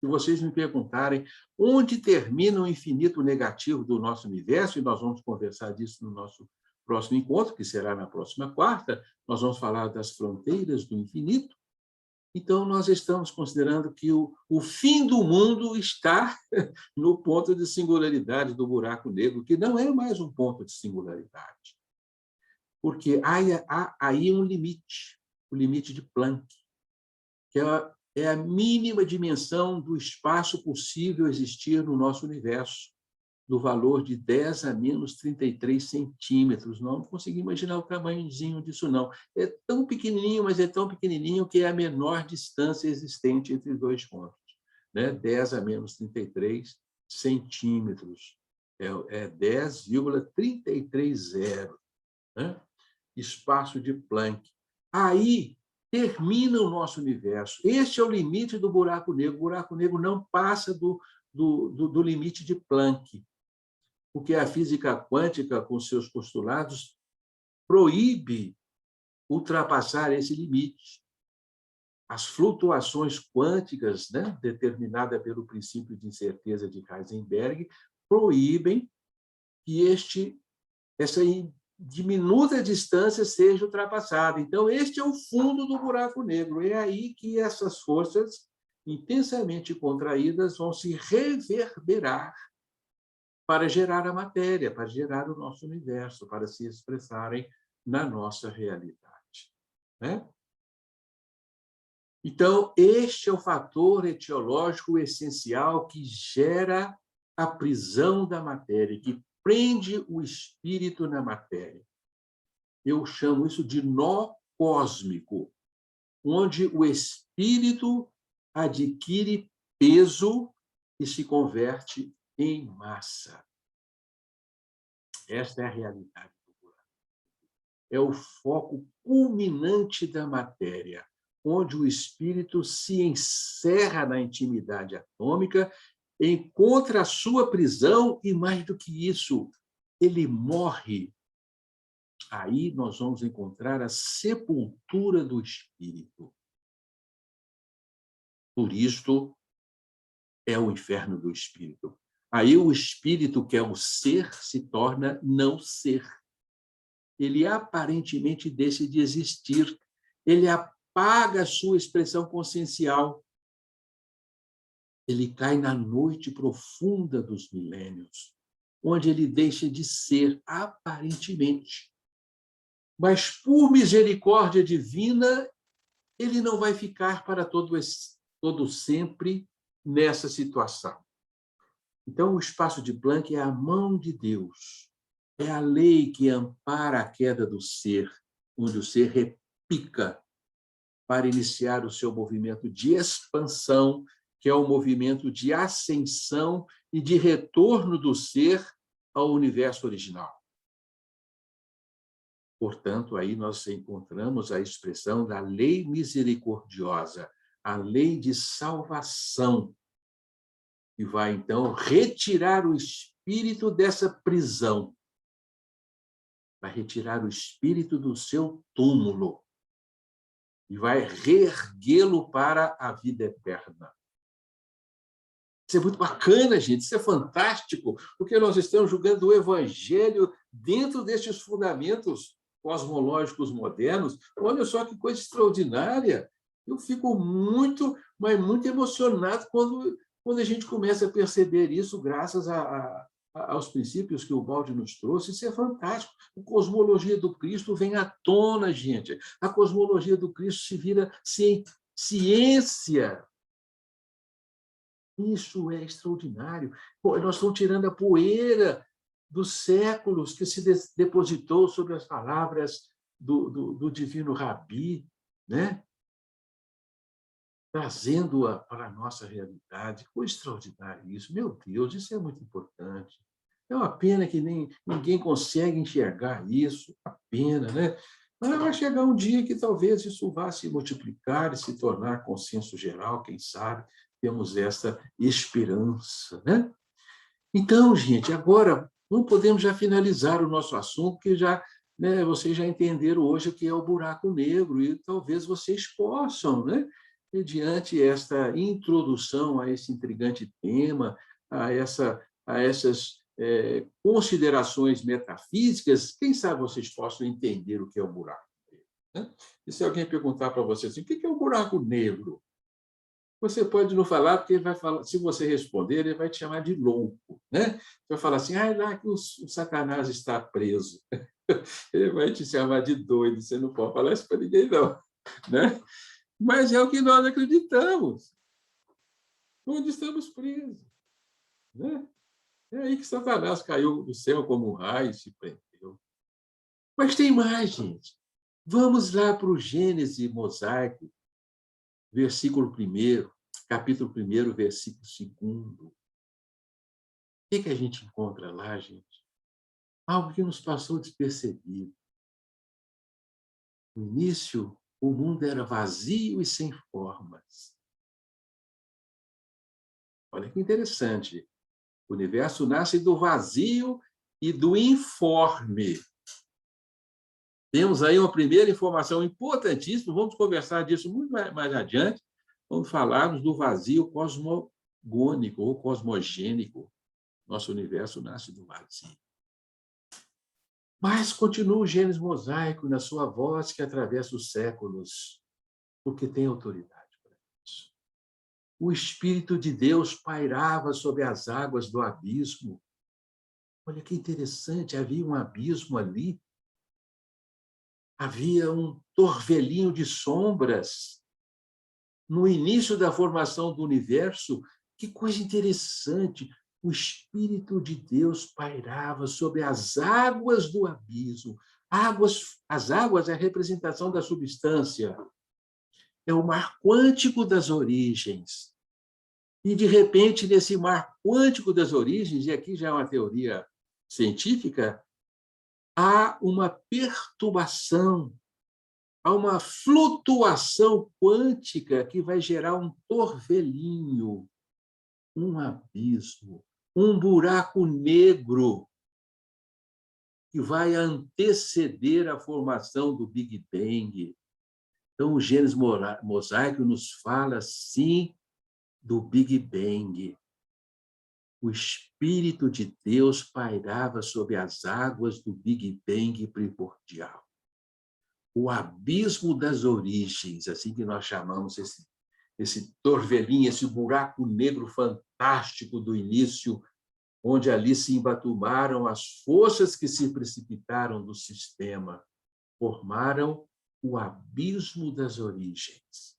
Se vocês me perguntarem onde termina o infinito negativo do nosso universo, e nós vamos conversar disso no nosso próximo encontro, que será na próxima quarta, nós vamos falar das fronteiras do infinito. Então, nós estamos considerando que o fim do mundo está no ponto de singularidade do buraco negro, que não é mais um ponto de singularidade. Porque há aí um limite, o limite de Planck, que é a mínima dimensão do espaço possível existir no nosso universo, do valor de 10 a menos 33 centímetros. Não consegui imaginar o tamanhozinho disso, não. É tão pequenininho, mas é tão pequenininho que é a menor distância existente entre dois pontos. Né? 10 a menos 33 centímetros. É 10,330. Né? Espaço de Planck. Aí termina o nosso universo. Este é o limite do buraco negro. O buraco negro não passa do limite de Planck, porque a física quântica, com seus postulados, proíbe ultrapassar esse limite. As flutuações quânticas, né, determinadas pelo princípio de incerteza de Heisenberg, proíbem que essa diminuta distância seja ultrapassada. Então, este é o fundo do buraco negro. É aí que essas forças intensamente contraídas vão se reverberar para gerar a matéria, para gerar o nosso universo, para se expressarem na nossa realidade. Né? Então, este é o fator etiológico essencial que gera a prisão da matéria, que prende o espírito na matéria. Eu chamo isso de nó cósmico, onde o espírito adquire peso e se converte em massa. Esta é a realidade do buraco. É o foco culminante da matéria, onde o espírito se encerra na intimidade atômica, encontra a sua prisão e, mais do que isso, ele morre. Aí nós vamos encontrar a sepultura do espírito. Por isto, é o inferno do espírito. Aí o espírito, que é o ser, se torna não ser. Ele aparentemente deixa de existir. Ele apaga a sua expressão consciencial. Ele cai na noite profunda dos milênios, onde ele deixa de ser, aparentemente. Mas, por misericórdia divina, ele não vai ficar para todo sempre nessa situação. Então, o espaço de Planck é a mão de Deus, é a lei que ampara a queda do ser, onde o ser repica para iniciar o seu movimento de expansão, que é o movimento de ascensão e de retorno do ser ao universo original. Portanto, aí nós encontramos a expressão da lei misericordiosa, a lei de salvação, que vai, então, retirar o espírito dessa prisão, vai retirar o espírito do seu túmulo e vai reerguê-lo para a vida eterna. Isso é muito bacana, gente, isso é fantástico, porque nós estamos julgando o Evangelho dentro destes fundamentos cosmológicos modernos. Olha só que coisa extraordinária! Eu fico muito, mas muito emocionado quando a gente começa a perceber isso, graças aos princípios que o Baldi nos trouxe. Isso é fantástico. A cosmologia do Cristo vem à tona, gente. A cosmologia do Cristo se vira ciência. Isso é extraordinário. Nós estamos tirando a poeira dos séculos que se depositou sobre as palavras do divino Rabi, né? Trazendo-a para a nossa realidade. Foi extraordinário isso. Meu Deus, isso é muito importante. É uma pena que ninguém consegue enxergar isso. Uma pena, né? Mas vai chegar um dia que talvez isso vá se multiplicar e se tornar consenso geral, quem sabe. Temos essa esperança, né? Então, gente, agora não podemos já finalizar o nosso assunto, porque já, né, vocês já entenderam hoje o que é o buraco negro, e talvez vocês possam, né, mediante esta introdução a esse intrigante tema, a essas considerações metafísicas, quem sabe vocês possam entender o que é o buraco negro, né? E se alguém perguntar para você assim, o que é o buraco negro? Você pode não falar, porque ele vai falar, se você responder, ele vai te chamar de louco, né? Vai falar assim, lá que o Satanás está preso. Ele vai te chamar de doido, você não pode falar isso para ninguém, não, né? Mas é o que nós acreditamos. Onde estamos presos, né? É aí que Satanás caiu do céu como um raio e se prendeu. Mas tem mais, gente. Vamos lá para o Gênesis mosaico, versículo 1º, capítulo 1º, versículo 2º. O que a gente encontra lá, gente? Algo que nos passou despercebido. No início, o mundo era vazio e sem formas. Olha que interessante. O universo nasce do vazio e do informe. Temos aí uma primeira informação importantíssima, vamos conversar disso muito mais adiante. Vamos falarmos do vazio cosmogônico ou cosmogênico. Nosso universo nasce do vazio. Mas continua o Gênesis mosaico na sua voz que atravessa os séculos, porque tem autoridade para isso. O Espírito de Deus pairava sobre as águas do abismo. Olha que interessante, havia um abismo ali. Havia um torvelinho de sombras no início da formação do universo. Que coisa interessante! O Espírito de Deus pairava sobre as águas do abismo. As águas é a representação da substância. É o mar quântico das origens. E, de repente, nesse mar quântico das origens, e aqui já é uma teoria científica, há uma perturbação, há uma flutuação quântica que vai gerar um torvelinho, um abismo, um buraco negro que vai anteceder a formação do Big Bang. Então, o Gênesis Mosaico nos fala, sim, do Big Bang. O Espírito de Deus pairava sobre as águas do Big Bang primordial. O abismo das origens, assim que nós chamamos esse torvelinho, esse buraco negro fantástico do início, onde ali se embatumaram as forças que se precipitaram do sistema, formaram o abismo das origens.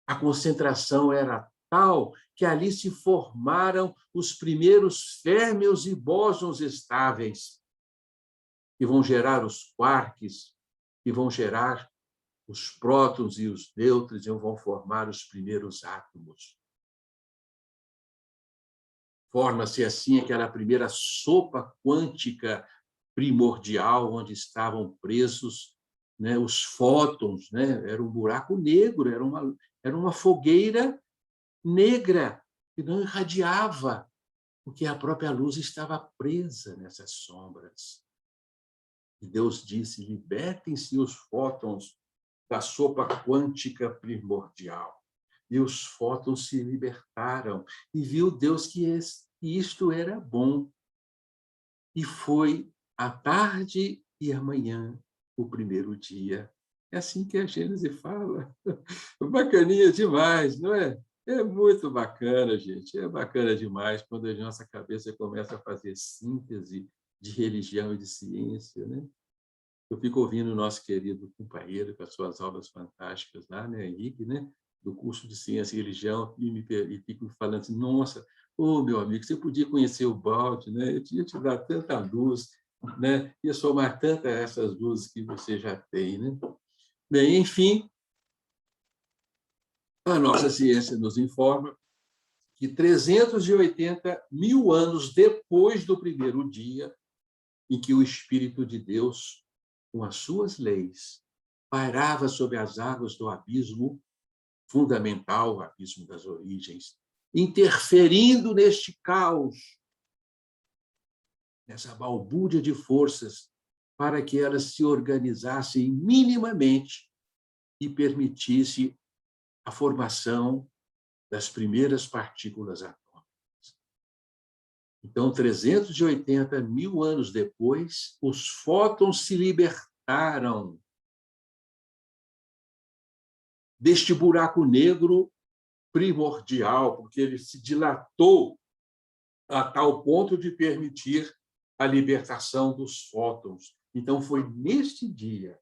A concentração era tal que ali se formaram os primeiros férmions e bósons estáveis, que vão gerar os quarks, que vão gerar os prótons e os nêutrons, e vão formar os primeiros átomos. Forma-se assim aquela primeira sopa quântica primordial, onde estavam presos, né, os fótons, né? Era um buraco negro, era uma fogueira negra que não irradiava, porque a própria luz estava presa nessas sombras. E Deus disse: libertem-se os fótons da sopa quântica primordial. E os fótons se libertaram. E viu Deus que isto era bom. E foi a tarde e a manhã o primeiro dia. É assim que a Gênese fala. Bacaninha demais, não é? É muito bacana, gente. É bacana demais quando a nossa cabeça começa a fazer síntese de religião e de ciência, né? Eu fico ouvindo o nosso querido companheiro com as suas aulas fantásticas lá, né, Henrique, né, do curso de Ciência e Religião, e fico falando assim, nossa, meu amigo, você podia conhecer o balde, né? Eu tinha te dado tanta luz, né? Ia somar tantas essas luzes que você já tem, né? Bem, enfim, a nossa ciência nos informa que 380 mil anos depois do primeiro dia, em que o Espírito de Deus, com as suas leis, pairava sobre as águas do abismo fundamental, o abismo das origens, interferindo neste caos, nessa balbúrdia de forças, para que elas se organizassem minimamente e permitisse a formação das primeiras partículas atômicas. Então, 380 mil anos depois, os fótons se libertaram deste buraco negro primordial, porque ele se dilatou a tal ponto de permitir a libertação dos fótons. Então, foi neste dia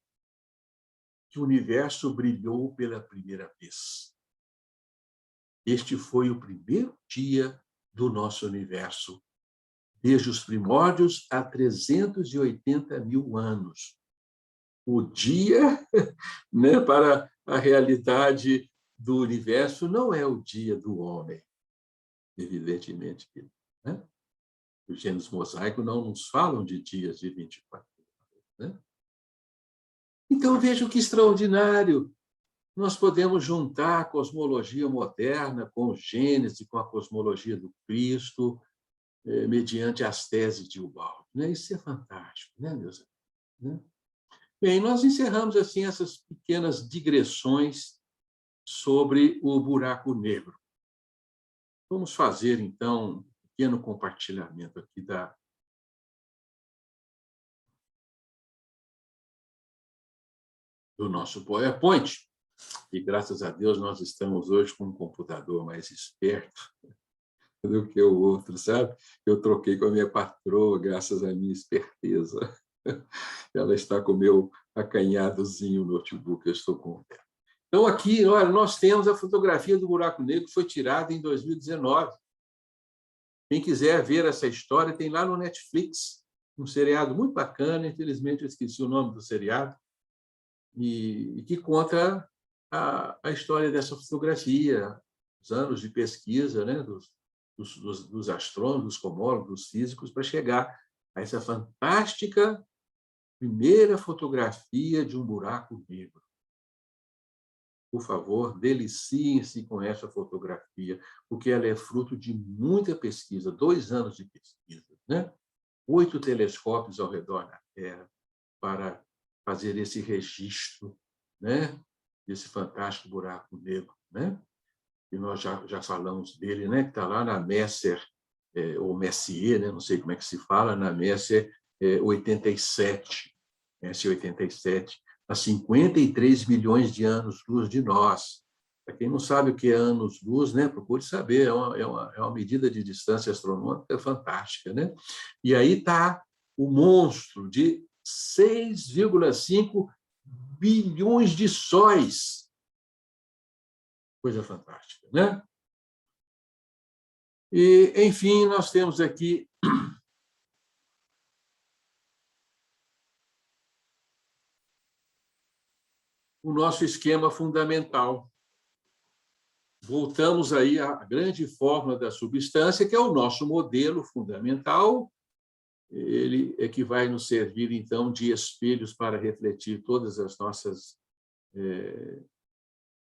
que o universo brilhou pela primeira vez. Este foi o primeiro dia do nosso universo, desde os primórdios há 380 mil anos. O dia, né, para a realidade do universo não é o dia do homem, evidentemente. Né? Os Gênesis Mosaico não nos falam de dias de 24 horas. Né? Então, veja que extraordinário. Nós podemos juntar a cosmologia moderna com o Gênesis, com a cosmologia do Cristo, mediante as teses de Ubaldo. Né? Isso é fantástico, né, meus amigos? Bem, nós encerramos assim essas pequenas digressões sobre o buraco negro. Vamos fazer, então, um pequeno compartilhamento aqui do nosso PowerPoint. E, graças a Deus, nós estamos hoje com um computador mais esperto do que o outro, sabe? Eu troquei com a minha patroa, graças à minha esperteza. Ela está com o meu acanhadozinho notebook, eu estou com ela. Então, aqui, olha, nós temos a fotografia do buraco negro que foi tirada em 2019. Quem quiser ver essa história, tem lá no Netflix, um seriado muito bacana, infelizmente eu esqueci o nome do seriado, e que conta a história dessa fotografia, anos de pesquisa, né, dos astrônomos, dos cosmólogos, dos físicos, para chegar a essa fantástica primeira fotografia de um buraco negro. Por favor, deliciem-se com essa fotografia, porque ela é fruto de muita pesquisa, 2 anos de pesquisa, né? 8 telescópios ao redor da Terra para fazer esse registro, né, desse fantástico buraco negro, né? E nós já falamos dele, né, que está lá na Messier, ou Messier, né, não sei como é que se fala, na Messier 87, Messier 87, a 53 milhões de anos-luz de nós. Para quem não sabe o que é anos-luz, né, procure saber, é uma medida de distância astronômica fantástica, né? E aí está o monstro de 6,5 bilhões de sóis. Coisa fantástica, né? E, enfim, nós temos aqui o nosso esquema fundamental. Voltamos aí à grande fórmula da substância, que é o nosso modelo fundamental. Ele é que vai nos servir, então, de espelhos para refletir todas as nossas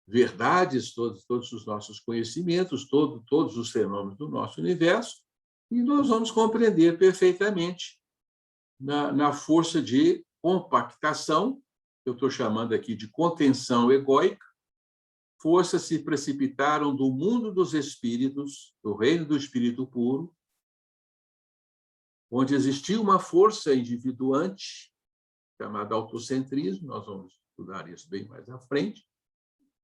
verdades, todos os nossos conhecimentos, todos os fenômenos do nosso universo, e nós vamos compreender perfeitamente na força de compactação, que eu estou chamando aqui de contenção egóica. Forças se precipitaram do mundo dos espíritos, do reino do espírito puro, onde existia uma força individuante, chamada autocentrismo, nós vamos estudar isso bem mais à frente.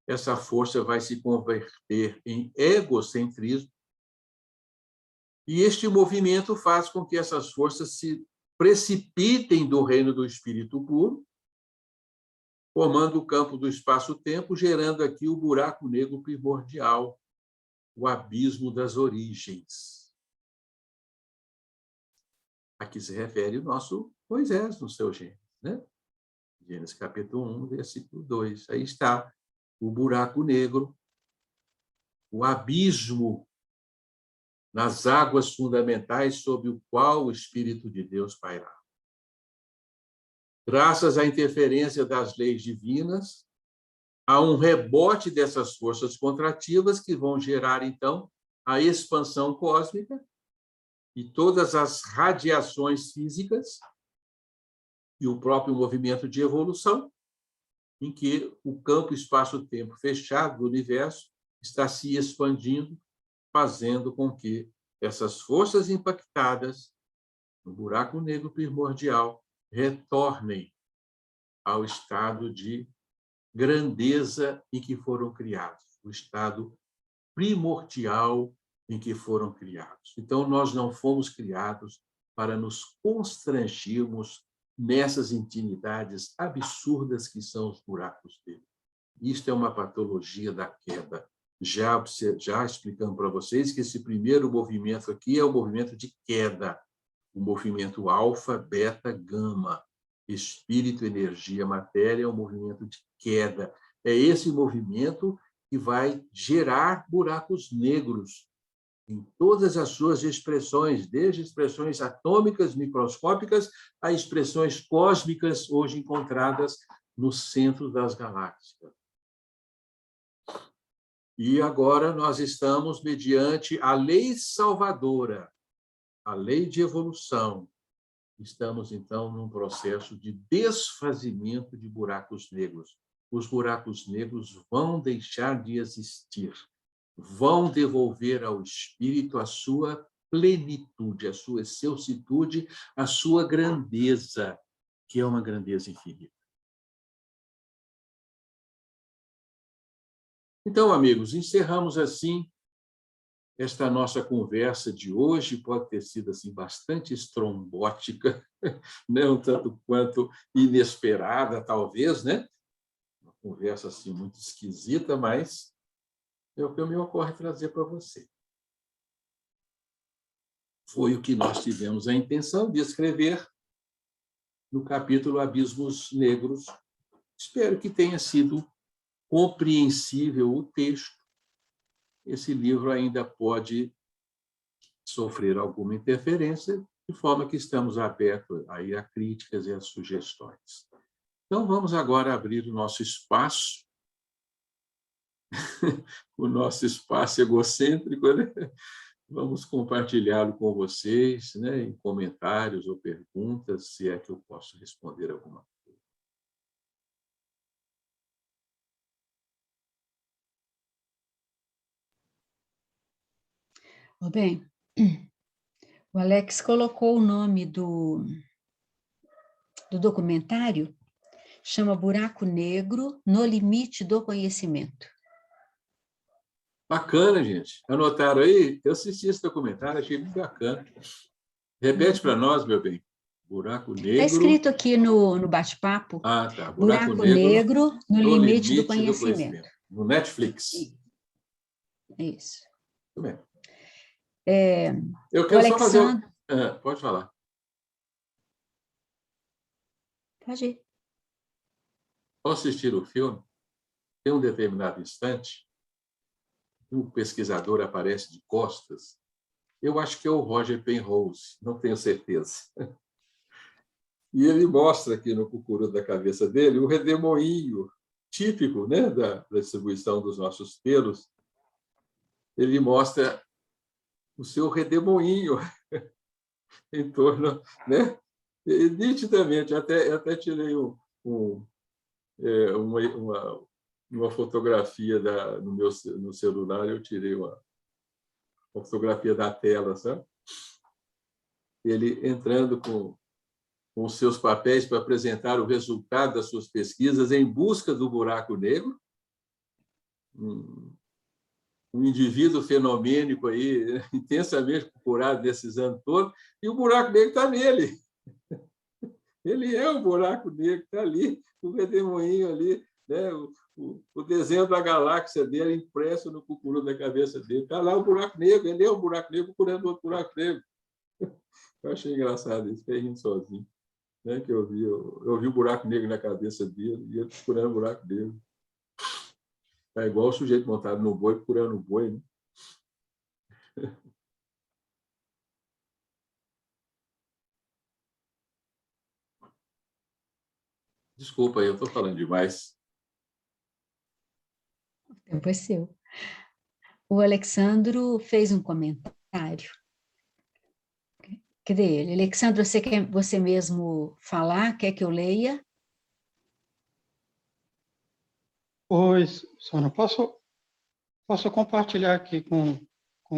Essa força vai se converter em egocentrismo, e este movimento faz com que essas forças se precipitem do reino do espírito puro, formando o campo do espaço-tempo, gerando aqui o buraco negro primordial, o abismo das origens. Aqui se refere o nosso Moisés no seu Gênesis, né? Gênesis capítulo 1, versículo 2. Aí está o buraco negro, o abismo nas águas fundamentais sob o qual o Espírito de Deus pairá. Graças à interferência das leis divinas, há um rebote dessas forças contrativas que vão gerar, então, a expansão cósmica e todas as radiações físicas e o próprio movimento de evolução, em que o campo espaço-tempo fechado do universo está se expandindo, fazendo com que essas forças impactadas no buraco negro primordial retornem ao estado de grandeza em que foram criados, o estado primordial em que foram criados. Então, nós não fomos criados para nos constrangirmos nessas intimidades absurdas que são os buracos dele. Isto é uma patologia da queda. Já explicando para vocês que esse primeiro movimento aqui é o movimento de queda, o movimento alfa, beta, gama. Espírito, energia, matéria é um movimento de queda. É esse movimento que vai gerar buracos negros em todas as suas expressões, desde expressões atômicas, microscópicas, a expressões cósmicas hoje encontradas no centro das galáxias. E agora nós estamos mediante a lei salvadora, a lei de evolução. Estamos, então, num processo de desfazimento de buracos negros. Os buracos negros vão deixar de existir, vão devolver ao espírito a sua plenitude, a sua excelsitude, a sua grandeza, que é uma grandeza infinita. Então, amigos, encerramos assim esta nossa conversa de hoje. Pode ter sido assim bastante estrombótica, né? Um tanto quanto inesperada, talvez, né? Uma conversa assim muito esquisita, mas é o que me ocorre trazer para você. Foi o que nós tivemos a intenção de escrever no capítulo Abismos Negros. Espero que tenha sido compreensível o texto, esse livro ainda pode sofrer alguma interferência, de forma que estamos abertos aí a críticas e a sugestões. Então, vamos agora abrir o nosso espaço, o nosso espaço egocêntrico, né? Vamos compartilhá-lo com vocês, né, em comentários ou perguntas, se é que eu posso responder alguma coisa. Bem, o Alex colocou o nome do documentário, chama Buraco Negro no Limite do Conhecimento. Bacana, gente. Anotaram aí? Eu assisti esse documentário, achei muito bacana. Repete para nós, meu bem. Buraco Negro... Está escrito aqui no bate-papo. Ah, tá. Buraco Negro no Limite do Conhecimento. No Netflix. Isso. Muito bem. Eu quero só fazer... pode falar. Pode ir. Ao assistir o filme, em um determinado instante, um pesquisador aparece de costas. Eu acho que é o Roger Penrose, não tenho certeza. E ele mostra aqui no cucuru da cabeça dele o redemoinho típico, né, da distribuição dos nossos pelos. Ele mostra o seu redemoinho em torno, né? E, nitidamente, até tirei uma fotografia no celular, eu tirei uma fotografia da tela, sabe? Ele entrando com os seus papéis para apresentar o resultado das suas pesquisas em busca do buraco negro, um indivíduo fenomênico aí, intensamente procurado nesses anos todos, e o buraco negro está nele. Ele é o buraco negro, está ali, o redemoinho ali, né? O desenho da galáxia dele impresso no cucuru da cabeça dele. Está lá o buraco negro, ele é o buraco negro procurando outro buraco negro. Eu achei engraçado isso, fiquei rindo sozinho. Né? Que eu vi o buraco negro na cabeça dele e ele procurando o buraco negro. É igual o sujeito montado no boi procurando o boi, né? Desculpa aí, eu estou falando demais. O tempo é seu. O Alexandro fez um comentário. Cadê ele? Alexandro, você quer você mesmo falar? Quer que eu leia? Oi, Sônia, posso compartilhar aqui com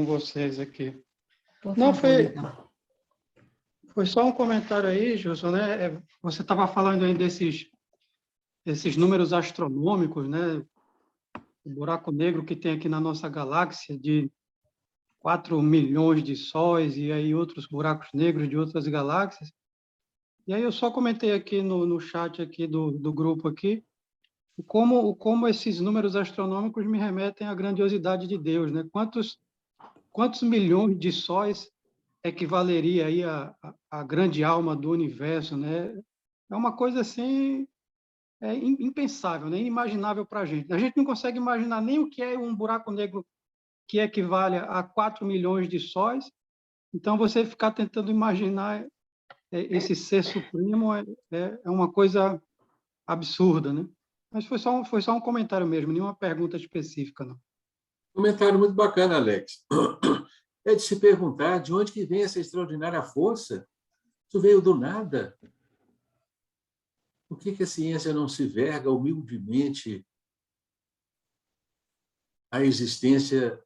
vocês aqui? Por Não, favor, então. Foi só um comentário aí, Gilson, né? Você estava falando aí desses números astronômicos, né? O buraco negro que tem aqui na nossa galáxia de 4 milhões de sóis e aí outros buracos negros de outras galáxias. E aí eu só comentei aqui no chat aqui do grupo aqui, como esses números astronômicos me remetem à grandiosidade de Deus, né? Quantos milhões de sóis equivaleria aí a grande alma do universo, né? É uma coisa assim impensável, né? Inimaginável para a gente. A gente não consegue imaginar nem o que é um buraco negro que equivale a 4 milhões de sóis. Então, você ficar tentando imaginar esse ser supremo é uma coisa absurda, né? Mas foi só um comentário mesmo, nenhuma pergunta específica, não. Comentário muito bacana, Alex. É de se perguntar de onde que vem essa extraordinária força. Isso veio do nada. Por que a ciência não se verga humildemente à existência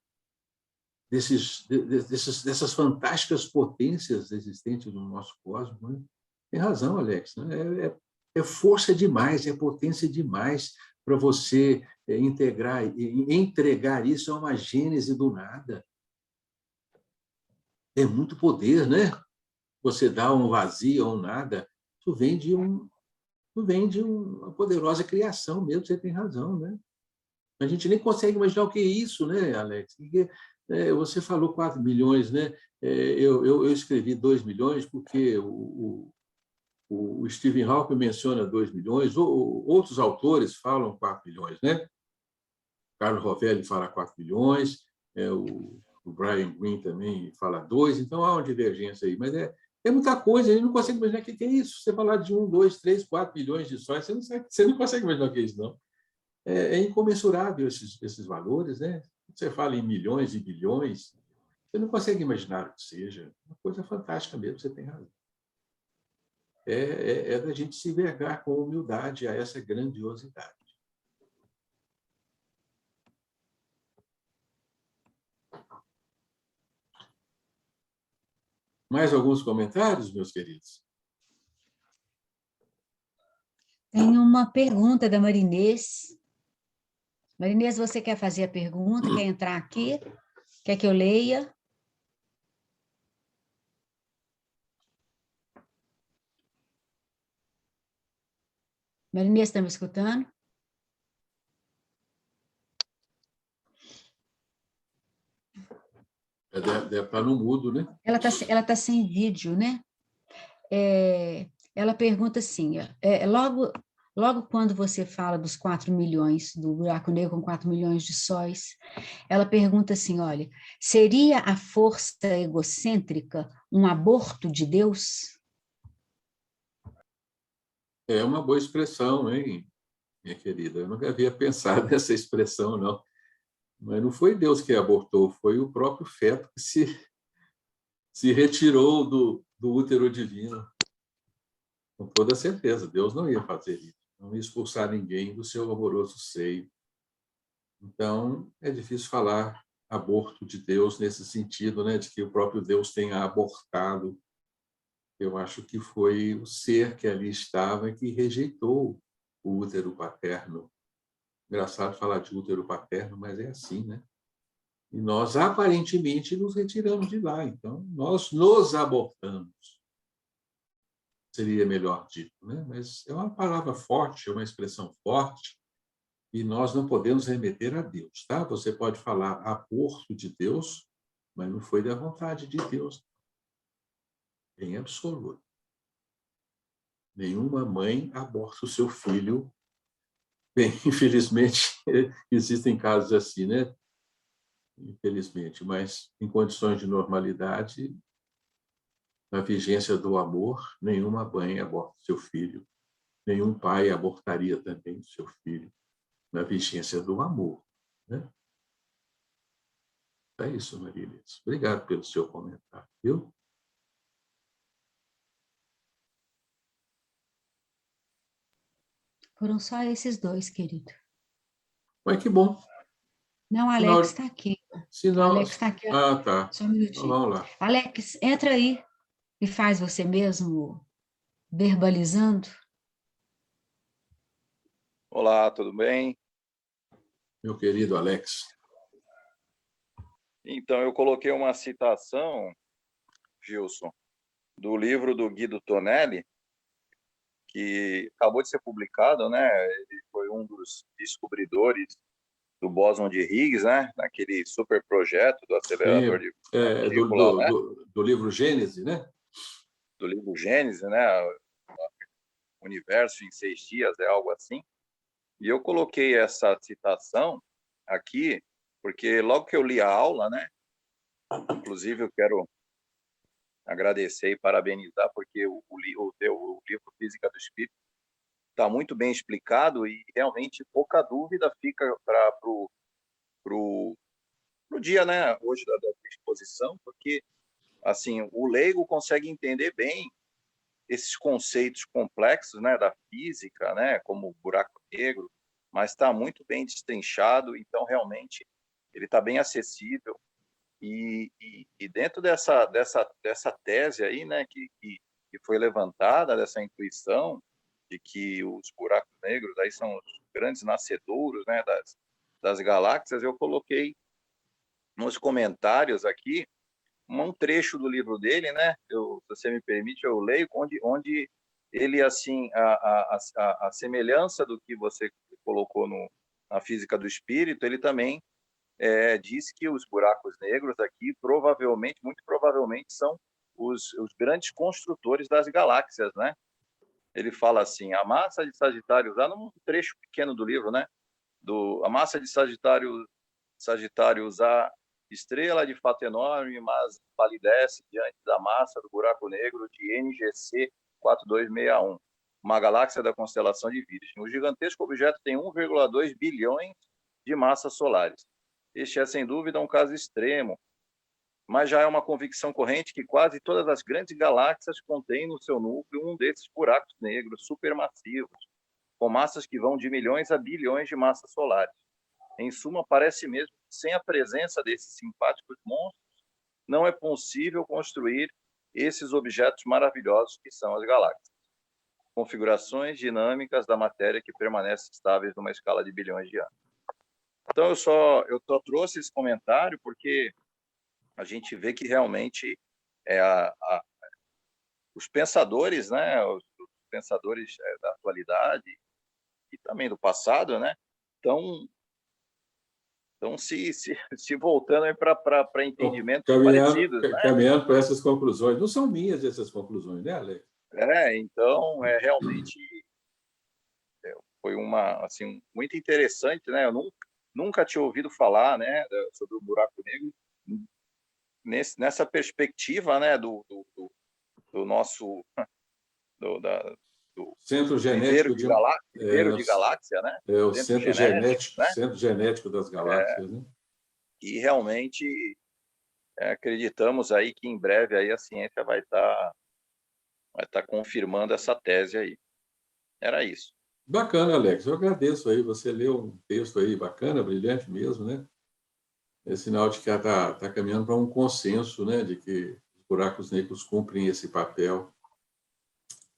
dessas fantásticas potências existentes no nosso cosmos? Né? Tem razão, Alex. Né? É força demais, é potência demais para você entregar isso a uma gênese do nada. É muito poder, né? Você dá um vazio ou um nada, isso vem de uma poderosa criação mesmo, você tem razão, né? A gente nem consegue imaginar o que é isso, né, Alex? Porque, você falou 4 milhões, né? Eu escrevi 2 milhões porque o Stephen Hawking menciona 2 milhões, outros autores falam 4 milhões, né? Carlos Rovelli fala 4 milhões, o Brian Greene também fala 2, então há uma divergência aí, mas é muita coisa, a gente não consegue imaginar o que é isso. Você falar de 1, 2, 3, 4 bilhões de sóis, você não consegue imaginar o que é isso, não. É incomensurável esses valores, né? Você fala em milhões e bilhões, você não consegue imaginar o que seja. Uma coisa fantástica mesmo, você tem razão. É da gente se vergar com humildade a essa grandiosidade. Mais alguns comentários, meus queridos? Tem uma pergunta da Marinês. Marinês, você quer fazer a pergunta? Quer entrar aqui? Quer que eu leia? Marinês, está me escutando? Deve estar no mudo, né? Ela tá sem vídeo, né? Ela pergunta assim, logo quando você fala dos 4 milhões, do buraco negro com 4 milhões de sóis, ela pergunta assim, olha, seria a força egocêntrica um aborto de Deus? É uma boa expressão, hein, minha querida? Eu nunca havia pensado nessa expressão, não. Mas não foi Deus que abortou, foi o próprio feto que se retirou do útero divino. Com toda certeza, Deus não ia fazer isso, não ia expulsar ninguém do seu amoroso seio. Então, é difícil falar aborto de Deus nesse sentido, né, de que o próprio Deus tenha abortado. Eu acho que foi o ser que ali estava que rejeitou o útero paterno. Engraçado falar de útero paterno, mas é assim, né? E nós, aparentemente, nos retiramos de lá. Então, nós nos abortamos. Seria melhor dito, né? Mas é uma palavra forte, é uma expressão forte, e nós não podemos remeter a Deus, tá? Você pode falar aborto de Deus, mas não foi da vontade de Deus, em absoluto. Nenhuma mãe aborta o seu filho. Bem, infelizmente, existem casos assim, né? Infelizmente, mas em condições de normalidade, na vigência do amor, nenhuma mãe aborta seu filho, nenhum pai abortaria também seu filho, na vigência do amor, né? É isso, Marília. Obrigado pelo seu comentário, viu? Foram só esses 2, querido. Mas que bom. Não, Alex está aqui. Alex está aqui. Ah, tá. Só um minutinho. Então, vamos lá. Alex, entra aí e faz você mesmo verbalizando. Olá, tudo bem? Meu querido Alex. Então, eu coloquei uma citação, Gilson, do livro do Guido Tonelli, que acabou de ser publicado, né? Ele foi um dos descobridores do bóson de Higgs, né? Naquele super projeto do acelerador de partícula, né? Do livro Gênesis, né? Do livro Gênesis, né? Universo em 6 dias, é algo assim. E eu coloquei essa citação aqui, porque logo que eu li a aula, né? Inclusive, eu quero agradecer e parabenizar, porque o livro Física do Espírito está muito bem explicado e realmente pouca dúvida fica para pro dia, né, hoje da exposição, porque assim o leigo consegue entender bem esses conceitos complexos, né, da física, né, como o buraco negro, mas está muito bem destrinchado, então realmente ele está bem acessível. E dentro dessa tese aí, né, que foi levantada, dessa intuição de que os buracos negros aí são os grandes nascedouros, né, das galáxias, eu coloquei nos comentários aqui um trecho do livro dele, né? Se você me permite, eu leio, onde ele, assim, a semelhança do que você colocou na Física do Espírito, ele também diz que os buracos negros aqui muito provavelmente são os grandes construtores das galáxias, né? Ele fala assim, a massa de Sagitário, lá num trecho pequeno do livro, né? A massa de Sagitário A Estrela de fato enorme, mas palidece diante da massa do buraco negro de NGC 4261, uma galáxia da constelação de Virgem. O gigantesco objeto tem 1,2 bilhões de massas solares. Este é, sem dúvida, um caso extremo, mas já é uma convicção corrente que quase todas as grandes galáxias contêm no seu núcleo um desses buracos negros supermassivos, com massas que vão de milhões a bilhões de massas solares. Em suma, parece mesmo que sem a presença desses simpáticos monstros, não é possível construir esses objetos maravilhosos que são as galáxias. Configurações dinâmicas da matéria que permanecem estáveis numa escala de bilhões de anos. Então, eu só trouxe esse comentário porque a gente vê que realmente os pensadores, né, os pensadores da atualidade e também do passado, né, estão se voltando para entendimentos parecidos, né? Caminhando para essas conclusões. Não são minhas essas conclusões, né, Alex? Então, realmente foi assim, muito interessante, né? Eu nunca tinha ouvido falar, né, sobre o buraco negro nessa perspectiva, né, do nosso do Centro Genético de galáxia, né? O centro genético, né? Centro Genético das galáxias, né? E realmente acreditamos aí que em breve aí a ciência vai estar confirmando essa tese aí. Era isso. Bacana, Alex. Eu agradeço aí. Você leu um texto aí bacana, brilhante mesmo, né? É sinal de que está caminhando para um consenso, né? De que os buracos negros cumprem esse papel.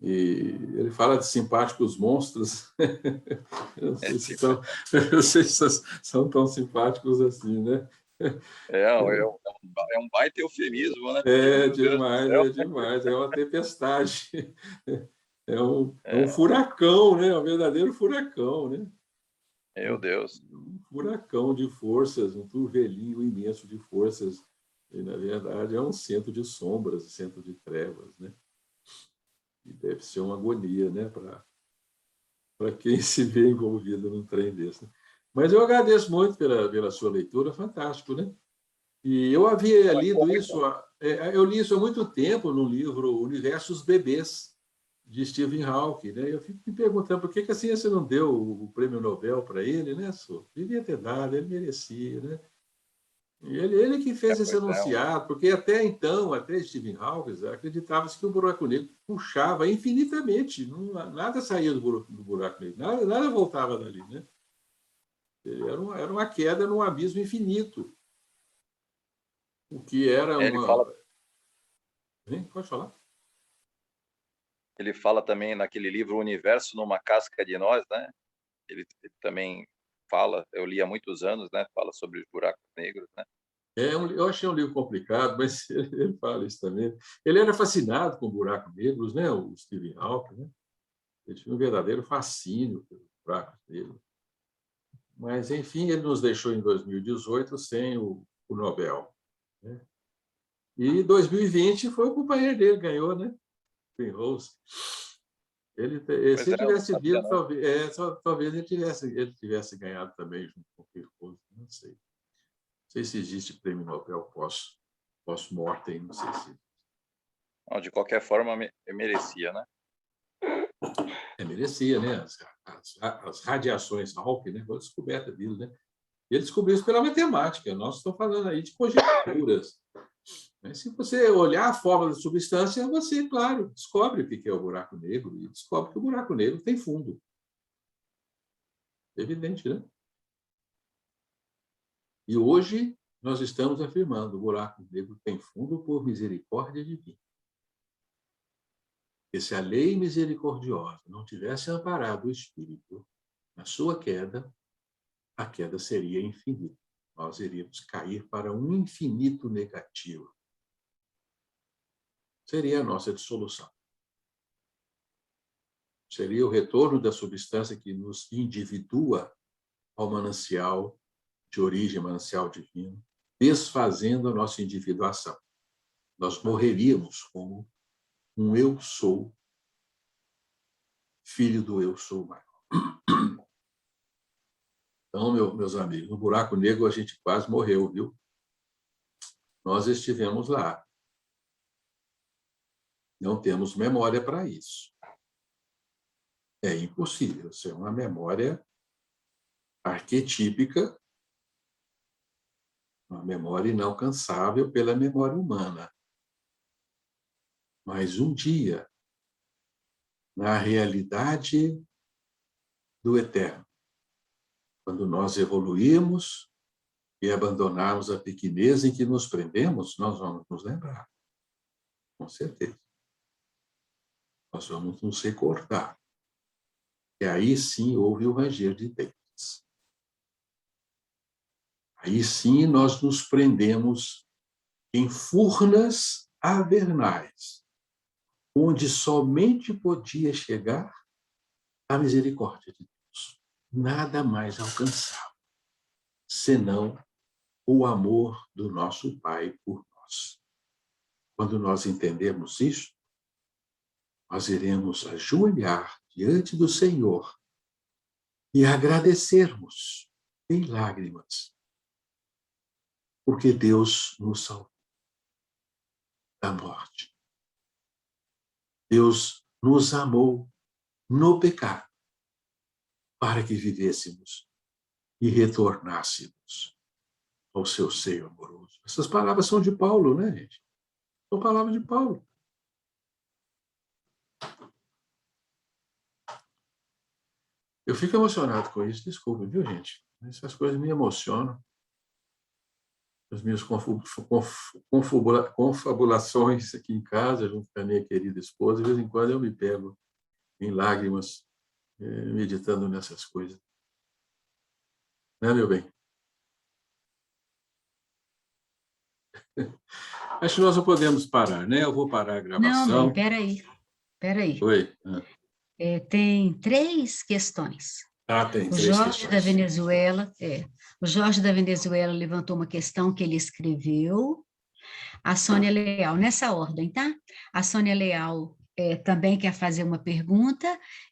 E ele fala de simpáticos monstros. Eu não sei se são tão simpáticos assim, né? É um baita eufemismo, né? É demais. É uma tempestade. É um furacão, né? Um verdadeiro furacão, né? Meu Deus. Um furacão de forças, um turvelinho imenso de forças. E, na verdade, é um centro de sombras, um centro de trevas, né? E deve ser uma agonia, né? Para quem se vê envolvido num trem desse. Né? Mas eu agradeço muito pela sua leitura, fantástico, né? E eu havia lido isso, eu li isso há muito tempo no livro Universo dos Bebês, de Stephen Hawking, né? Eu fico me perguntando por que a ciência não deu o prêmio Nobel para ele, né, Sô? Devia ter dado, ele merecia, né? Ele que fez esse enunciado, porque até então, até Stephen Hawking, acreditava-se que o buraco negro puxava infinitamente, nada saía do buraco negro, nada voltava dali, né? Era uma queda num abismo infinito. O que era uma... Pode falar. Ele fala também naquele livro O Universo numa Casca de Nós, né? Ele também fala, eu li há muitos anos, né? Fala sobre os buracos negros, né? Eu achei um livro complicado, mas ele fala isso também. Ele era fascinado com buracos negros, né? O Stephen Hawking, né? Ele tinha um verdadeiro fascínio pelos buracos negros. Mas, enfim, ele nos deixou em 2018 sem o Nobel. Né? E 2020 foi o companheiro dele, ganhou, né? Penrose. Se ele tivesse vivo, talvez ele tivesse ganhado também junto com o Penrose, não sei. Não sei se existe prêmio Nobel pós-mortem, não sei se... Não, de qualquer forma, merecia, né? Merecia, né? As radiações Hawking, né? Foi a descoberta dele, né? E ele descobriu isso pela matemática. Nós estamos falando aí de conjecturas. Se você olhar a fórmula da substância, você, claro, descobre o que é o buraco negro e descobre que o buraco negro tem fundo. Evidente, né? E hoje nós estamos afirmando que o buraco negro tem fundo por misericórdia divina. E se a lei misericordiosa não tivesse amparado o espírito na sua queda, a queda seria infinita. Nós iríamos cair para um infinito negativo. Seria a nossa dissolução. Seria o retorno da substância que nos individua ao manancial de origem, manancial divino, desfazendo a nossa individuação. Nós morreríamos como um eu sou, filho do eu sou maior. Então, meus amigos, no buraco negro a gente quase morreu, viu? nós estivemos lá. Não temos memória para isso. É impossível ser uma memória arquetípica, uma memória inalcançável pela memória humana. Mas um dia, na realidade do eterno, quando nós evoluímos e abandonarmos a pequenez em que nos prendemos, nós vamos nos lembrar, com certeza. Nós vamos nos recordar. E aí sim houve o ranger de dentes. Aí sim nós nos prendemos em furnas avernais, onde somente podia chegar a misericórdia de Deus. Nada mais alcançável, senão o amor do nosso Pai por nós. Quando nós entendemos isso, nós iremos ajoelhar diante do Senhor e agradecermos em lágrimas, porque Deus nos salvou da morte. Deus nos amou no pecado para que vivêssemos e retornássemos ao seu seio amoroso. Essas palavras são de Paulo, né, gente? São palavras de Paulo. Eu fico emocionado com isso, desculpa, viu, gente? Essas coisas me emocionam. As minhas confabulações aqui em casa, junto com a minha querida esposa, de vez em quando eu me pego em lágrimas, meditando nessas coisas. Né, meu bem? Acho que nós não podemos parar, né? Eu vou parar a gravação. Não, bem, peraí. Oi. Tem 3 questões. Tem 3 O Jorge questões. da Venezuela, o Jorge da Venezuela levantou uma questão que ele escreveu. A Sônia Leal, nessa ordem, tá? A Sônia Leal também quer fazer uma pergunta,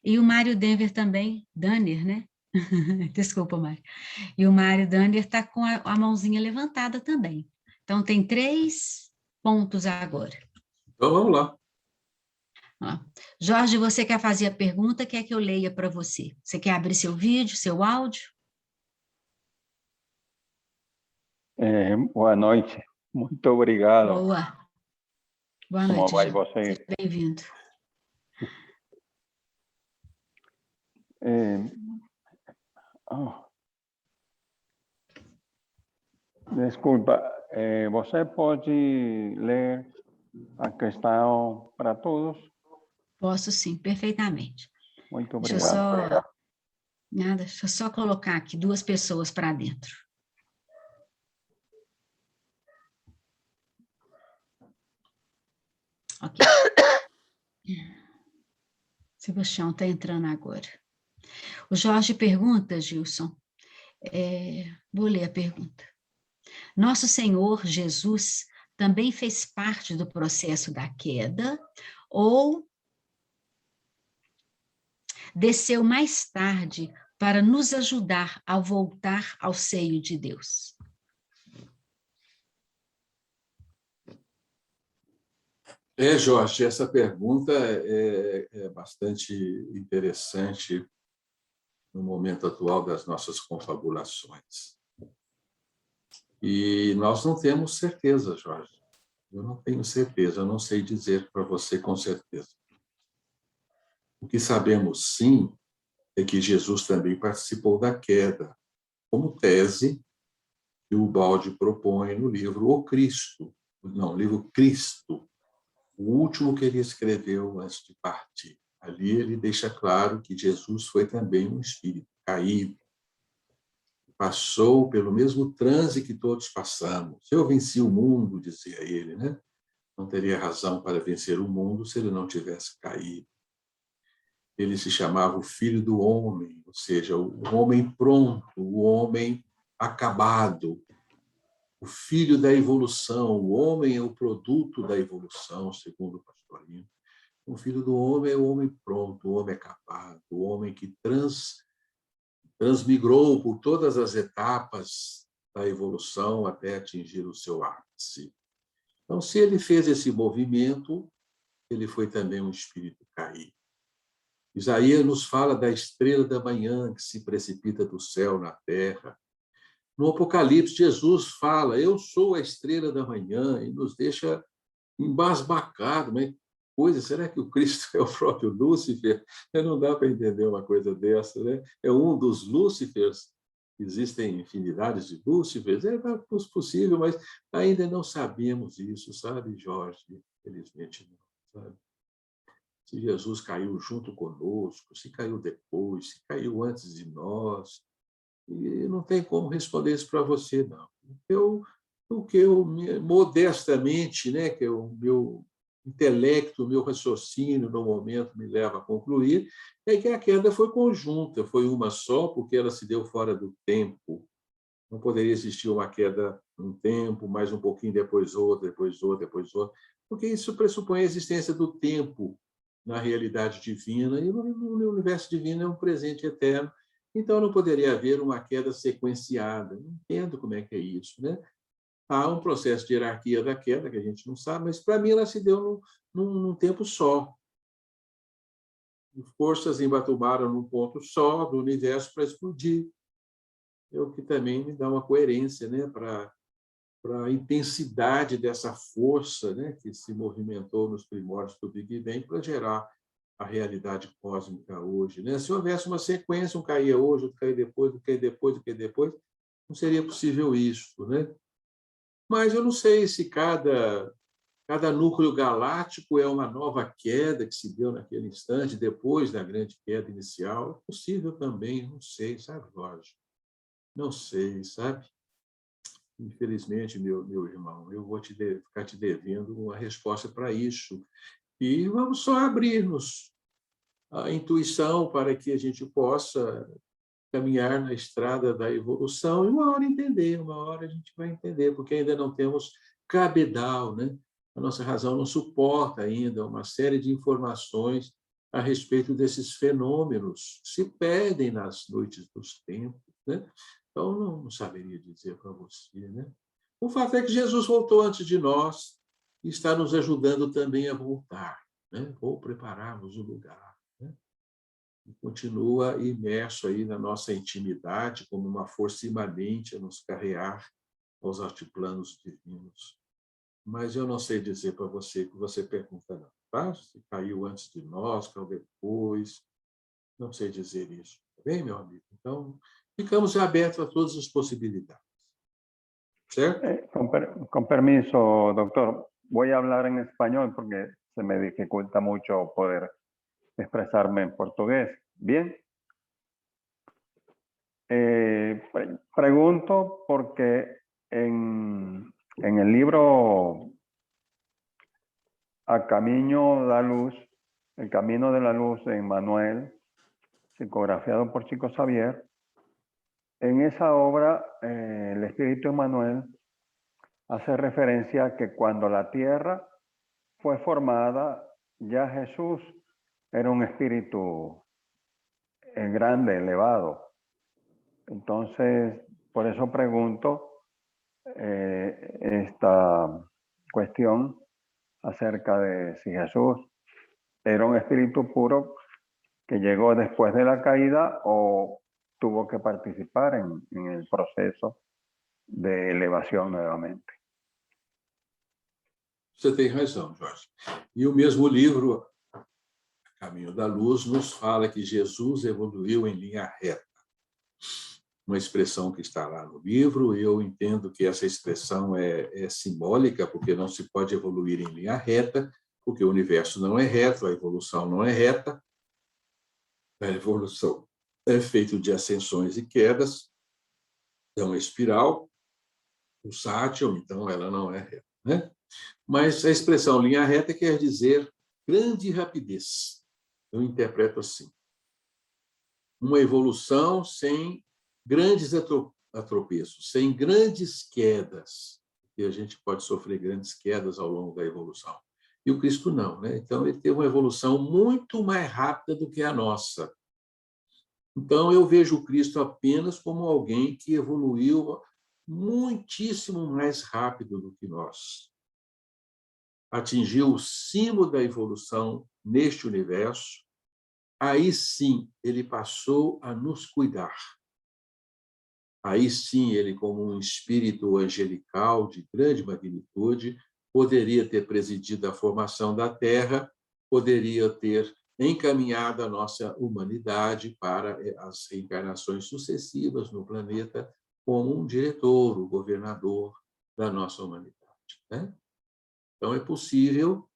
e o Mário Denver também, Danner, né? Desculpa, Mário. E o Mário Danner está com a mãozinha levantada também. Então, tem 3 pontos agora. Então, vamos lá. Jorge, você quer fazer a pergunta? Quer que eu leia para você? Você quer abrir seu vídeo, seu áudio? Boa noite. Muito obrigado. Boa noite, Como vai Jorge. você? Seja bem-vindo. Desculpa, você pode ler a questão para todos? Posso sim, perfeitamente. Muito Deixa eu obrigado. deixa eu só colocar aqui 2 pessoas para dentro. Ok. Sebastião está entrando agora. O Jorge pergunta, Gilson, vou ler a pergunta. Nosso Senhor Jesus também fez parte do processo da queda ou desceu mais tarde para nos ajudar a voltar ao seio de Deus? Jorge, essa pergunta é bastante interessante no momento atual das nossas confabulações. E nós não temos certeza, Jorge. Eu não tenho certeza, eu não sei dizer para você com certeza. O que sabemos, sim, é que Jesus também participou da queda, como tese que o Baldi propõe no livro O Cristo, livro Cristo, o último que ele escreveu antes de partir. Ali ele deixa claro que Jesus foi também um espírito caído, passou pelo mesmo transe que todos passamos. Eu venci o mundo, dizia ele, né? Não teria razão para vencer o mundo se ele não tivesse caído. Ele se chamava o Filho do Homem, ou seja, o homem pronto, o homem acabado, o filho da evolução. O homem é o produto da evolução, segundo o Pastorino. O filho do homem é o homem pronto, o homem acabado, o homem que transmigrou por todas as etapas da evolução até atingir o seu ápice. Então, se ele fez esse movimento, ele foi também um espírito caído. Isaías nos fala da estrela da manhã que se precipita do céu na terra. No Apocalipse, Jesus fala, eu sou a estrela da manhã, e nos deixa embasbacado. Mas coisa, será que o Cristo é o próprio Lúcifer? Não dá para entender uma coisa dessa, né? É um dos Lúcifers. Existem infinidades de Lúcifers, é possível, mas ainda não sabemos isso, sabe, Jorge? Infelizmente não, sabe? Se Jesus caiu junto conosco, se caiu depois, se caiu antes de nós, e não tem como responder isso para você, não. O que eu modestamente, né, que o meu intelecto, o meu raciocínio no momento me leva a concluir, é que a queda foi conjunta, foi uma só, porque ela se deu fora do tempo. Não poderia existir uma queda um tempo, mais um pouquinho, depois outra, depois outra, depois outra, porque isso pressupõe a existência do tempo na realidade divina, e no universo divino é um presente eterno. Então, não poderia haver uma queda sequenciada. Não entendo como é que é isso, né? Há um processo de hierarquia da queda, que a gente não sabe, mas, para mim, ela se deu num tempo só. Forças embatubaram num ponto só do universo para explodir. É o que também me dá uma coerência, né, para a intensidade dessa força, né, que se movimentou nos primórdios do Big Bang para gerar a realidade cósmica hoje, né? Se houvesse uma sequência, um caía hoje, outro caía depois, outro caía depois, outro caía depois, não seria possível isso, né? Mas eu não sei se cada núcleo galáctico é uma nova queda que se deu naquele instante, depois da grande queda inicial. É possível também, não sei, sabe, Jorge? Não sei, sabe? Infelizmente, meu irmão, eu vou ficar te devendo uma resposta para isso. E vamos só abrir-nos à intuição para que a gente possa caminhar na estrada da evolução e uma hora entender, uma hora a gente vai entender, porque ainda não temos cabedal, né? A nossa razão não suporta ainda uma série de informações a respeito desses fenômenos que se perdem nas noites dos tempos, né? Então, não saberia dizer para você, né? O fato é que Jesus voltou antes de nós e está nos ajudando também a voltar, né? Vou prepararmos o lugar, né? E continua imerso aí na nossa intimidade como uma força imanente a nos carrear aos altiplanos divinos. Mas eu não sei dizer para você o que você pergunta, não, tá? Se caiu antes de nós, caiu depois, não sei dizer isso, tá bem, meu amigo? Então, ficamos abertos a todas as possibilidades, certo? Con permiso, doctor, voy a hablar en español porque se me dificulta mucho poder expresarme en portugués. Bien. Pregunto porque en el libro A Camino da Luz, El Camino de la Luz de Emmanuel, psicografiado por Chico Xavier, en esa obra el espíritu Emmanuel hace referencia a que cuando la Tierra fue formada, ya Jesús era un espíritu grande, elevado. Entonces, por eso pregunto esta cuestión acerca de si Jesús era un espíritu puro que llegó después de la caída o tuvo que participar en el proceso de elevación nuevamente. Você tem razão, Jorge. E o mesmo livro, Caminho da Luz, nos fala que Jesus evoluiu em linha reta. Uma expressão que está lá no livro, eu entendo que essa expressão é simbólica, porque não se pode evoluir em linha reta, porque o universo não é reto, a evolução não é reta. A evolução é feita de ascensões e quedas, é uma espiral pulsátil, então ela não é reta, né? Mas a expressão linha reta quer dizer grande rapidez. Eu interpreto assim. Uma evolução sem grandes atropeços, sem grandes quedas, e a gente pode sofrer grandes quedas ao longo da evolução. E o Cristo não, né? Então, ele teve uma evolução muito mais rápida do que a nossa. Então, eu vejo o Cristo apenas como alguém que evoluiu muitíssimo mais rápido do que nós. atingiu o cimo da evolução neste universo, aí sim ele passou a nos cuidar. Aí sim ele, como um espírito angelical de grande magnitude, poderia ter presidido a formação da Terra, poderia ter encaminhado a nossa humanidade para as reencarnações sucessivas no planeta como um diretor, o governador da nossa humanidade, né? Então, é possível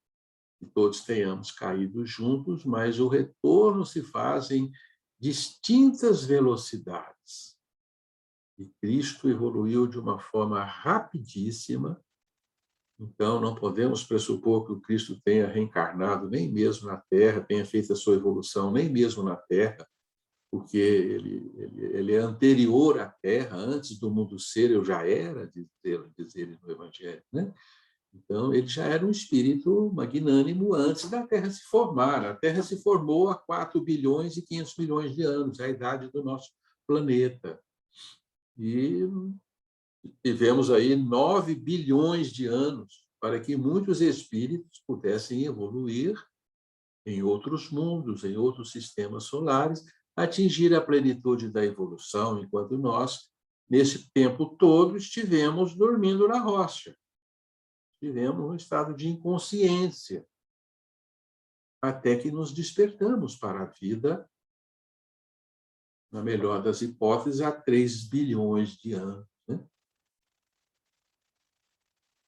que todos tenhamos caído juntos, mas o retorno se faz em distintas velocidades. E Cristo evoluiu de uma forma rapidíssima, então não podemos pressupor que o Cristo tenha reencarnado nem mesmo na Terra, tenha feito a sua evolução nem mesmo na Terra, porque ele é anterior à Terra, antes do mundo ser, eu já era, diz ele no Evangelho, né? Então, ele já era um espírito magnânimo antes da Terra se formar. A Terra se formou há 4 bilhões e 500 milhões de anos, a idade do nosso planeta. E tivemos aí 9 bilhões de anos para que muitos espíritos pudessem evoluir em outros mundos, em outros sistemas solares, atingir a plenitude da evolução, enquanto nós, nesse tempo todo, estivemos dormindo na rocha. Estivemos num estado de inconsciência, até que nos despertamos para a vida, na melhor das hipóteses, há 3 bilhões de anos, né?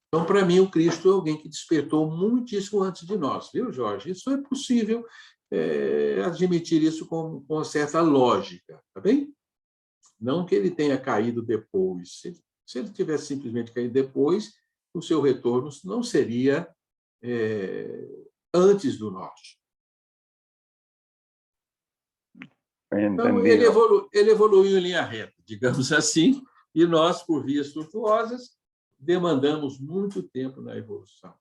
Então, para mim, o Cristo é alguém que despertou muitíssimo antes de nós, viu, Jorge? Isso é possível admitir isso com certa lógica, tá bem? Não que ele tenha caído depois. Se ele tivesse simplesmente caído depois, o seu retorno não seria antes do nosso. Então, ele evoluiu em linha reta, digamos assim, e nós, por vias tortuosas, demandamos muito tempo na evolução.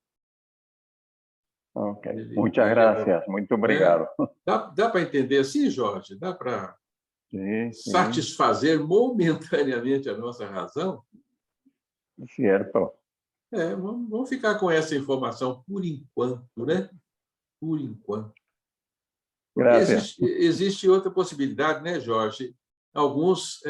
Ok, muchas gracias, muito obrigado. Dá para entender assim, Jorge? Dá para satisfazer momentaneamente a nossa razão? Certo. Vamos ficar com essa informação por enquanto, né? Por enquanto. Existe outra possibilidade, né, Jorge? Alguns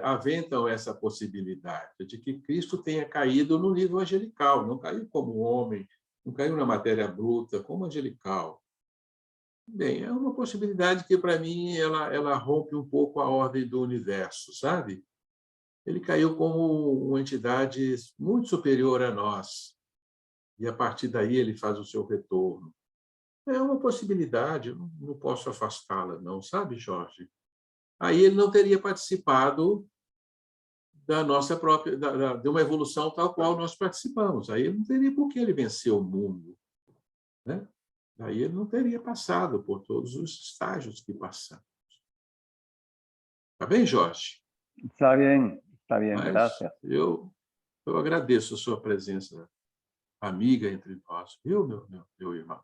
aventam essa possibilidade de que Cristo tenha caído no nível angelical, não caiu como homem, não caiu na matéria bruta, como angelical. Bem, é uma possibilidade que, para mim, ela rompe um pouco a ordem do universo, sabe? Ele caiu como uma entidade muito superior a nós, e, a partir daí, ele faz o seu retorno. É uma possibilidade, eu não posso afastá-la, não, sabe, Jorge? Aí ele não teria participado da nossa própria, de uma evolução tal qual nós participamos. Aí ele não teria por que ele vencer o mundo, né? Aí ele não teria passado por todos os estágios que passamos. Tá bem, Jorge? Está bem, Mas graças. eu agradeço a sua presença amiga entre nós, viu, meu irmão?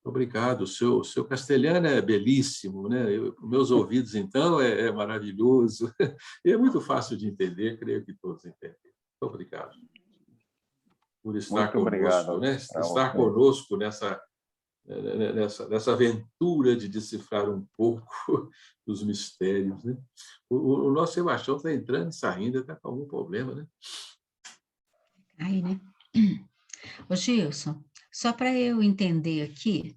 Obrigado. O seu castelhano é belíssimo, né? Meus ouvidos, então, é maravilhoso. E é muito fácil de entender, creio que todos entendem. Muito obrigado por estar conosco, né? Estar conosco nessa aventura de decifrar um pouco dos mistérios, né? O nosso Sebastião está entrando e saindo, está com algum problema, né? Aí, né? Ô, Gilson, só para eu entender aqui,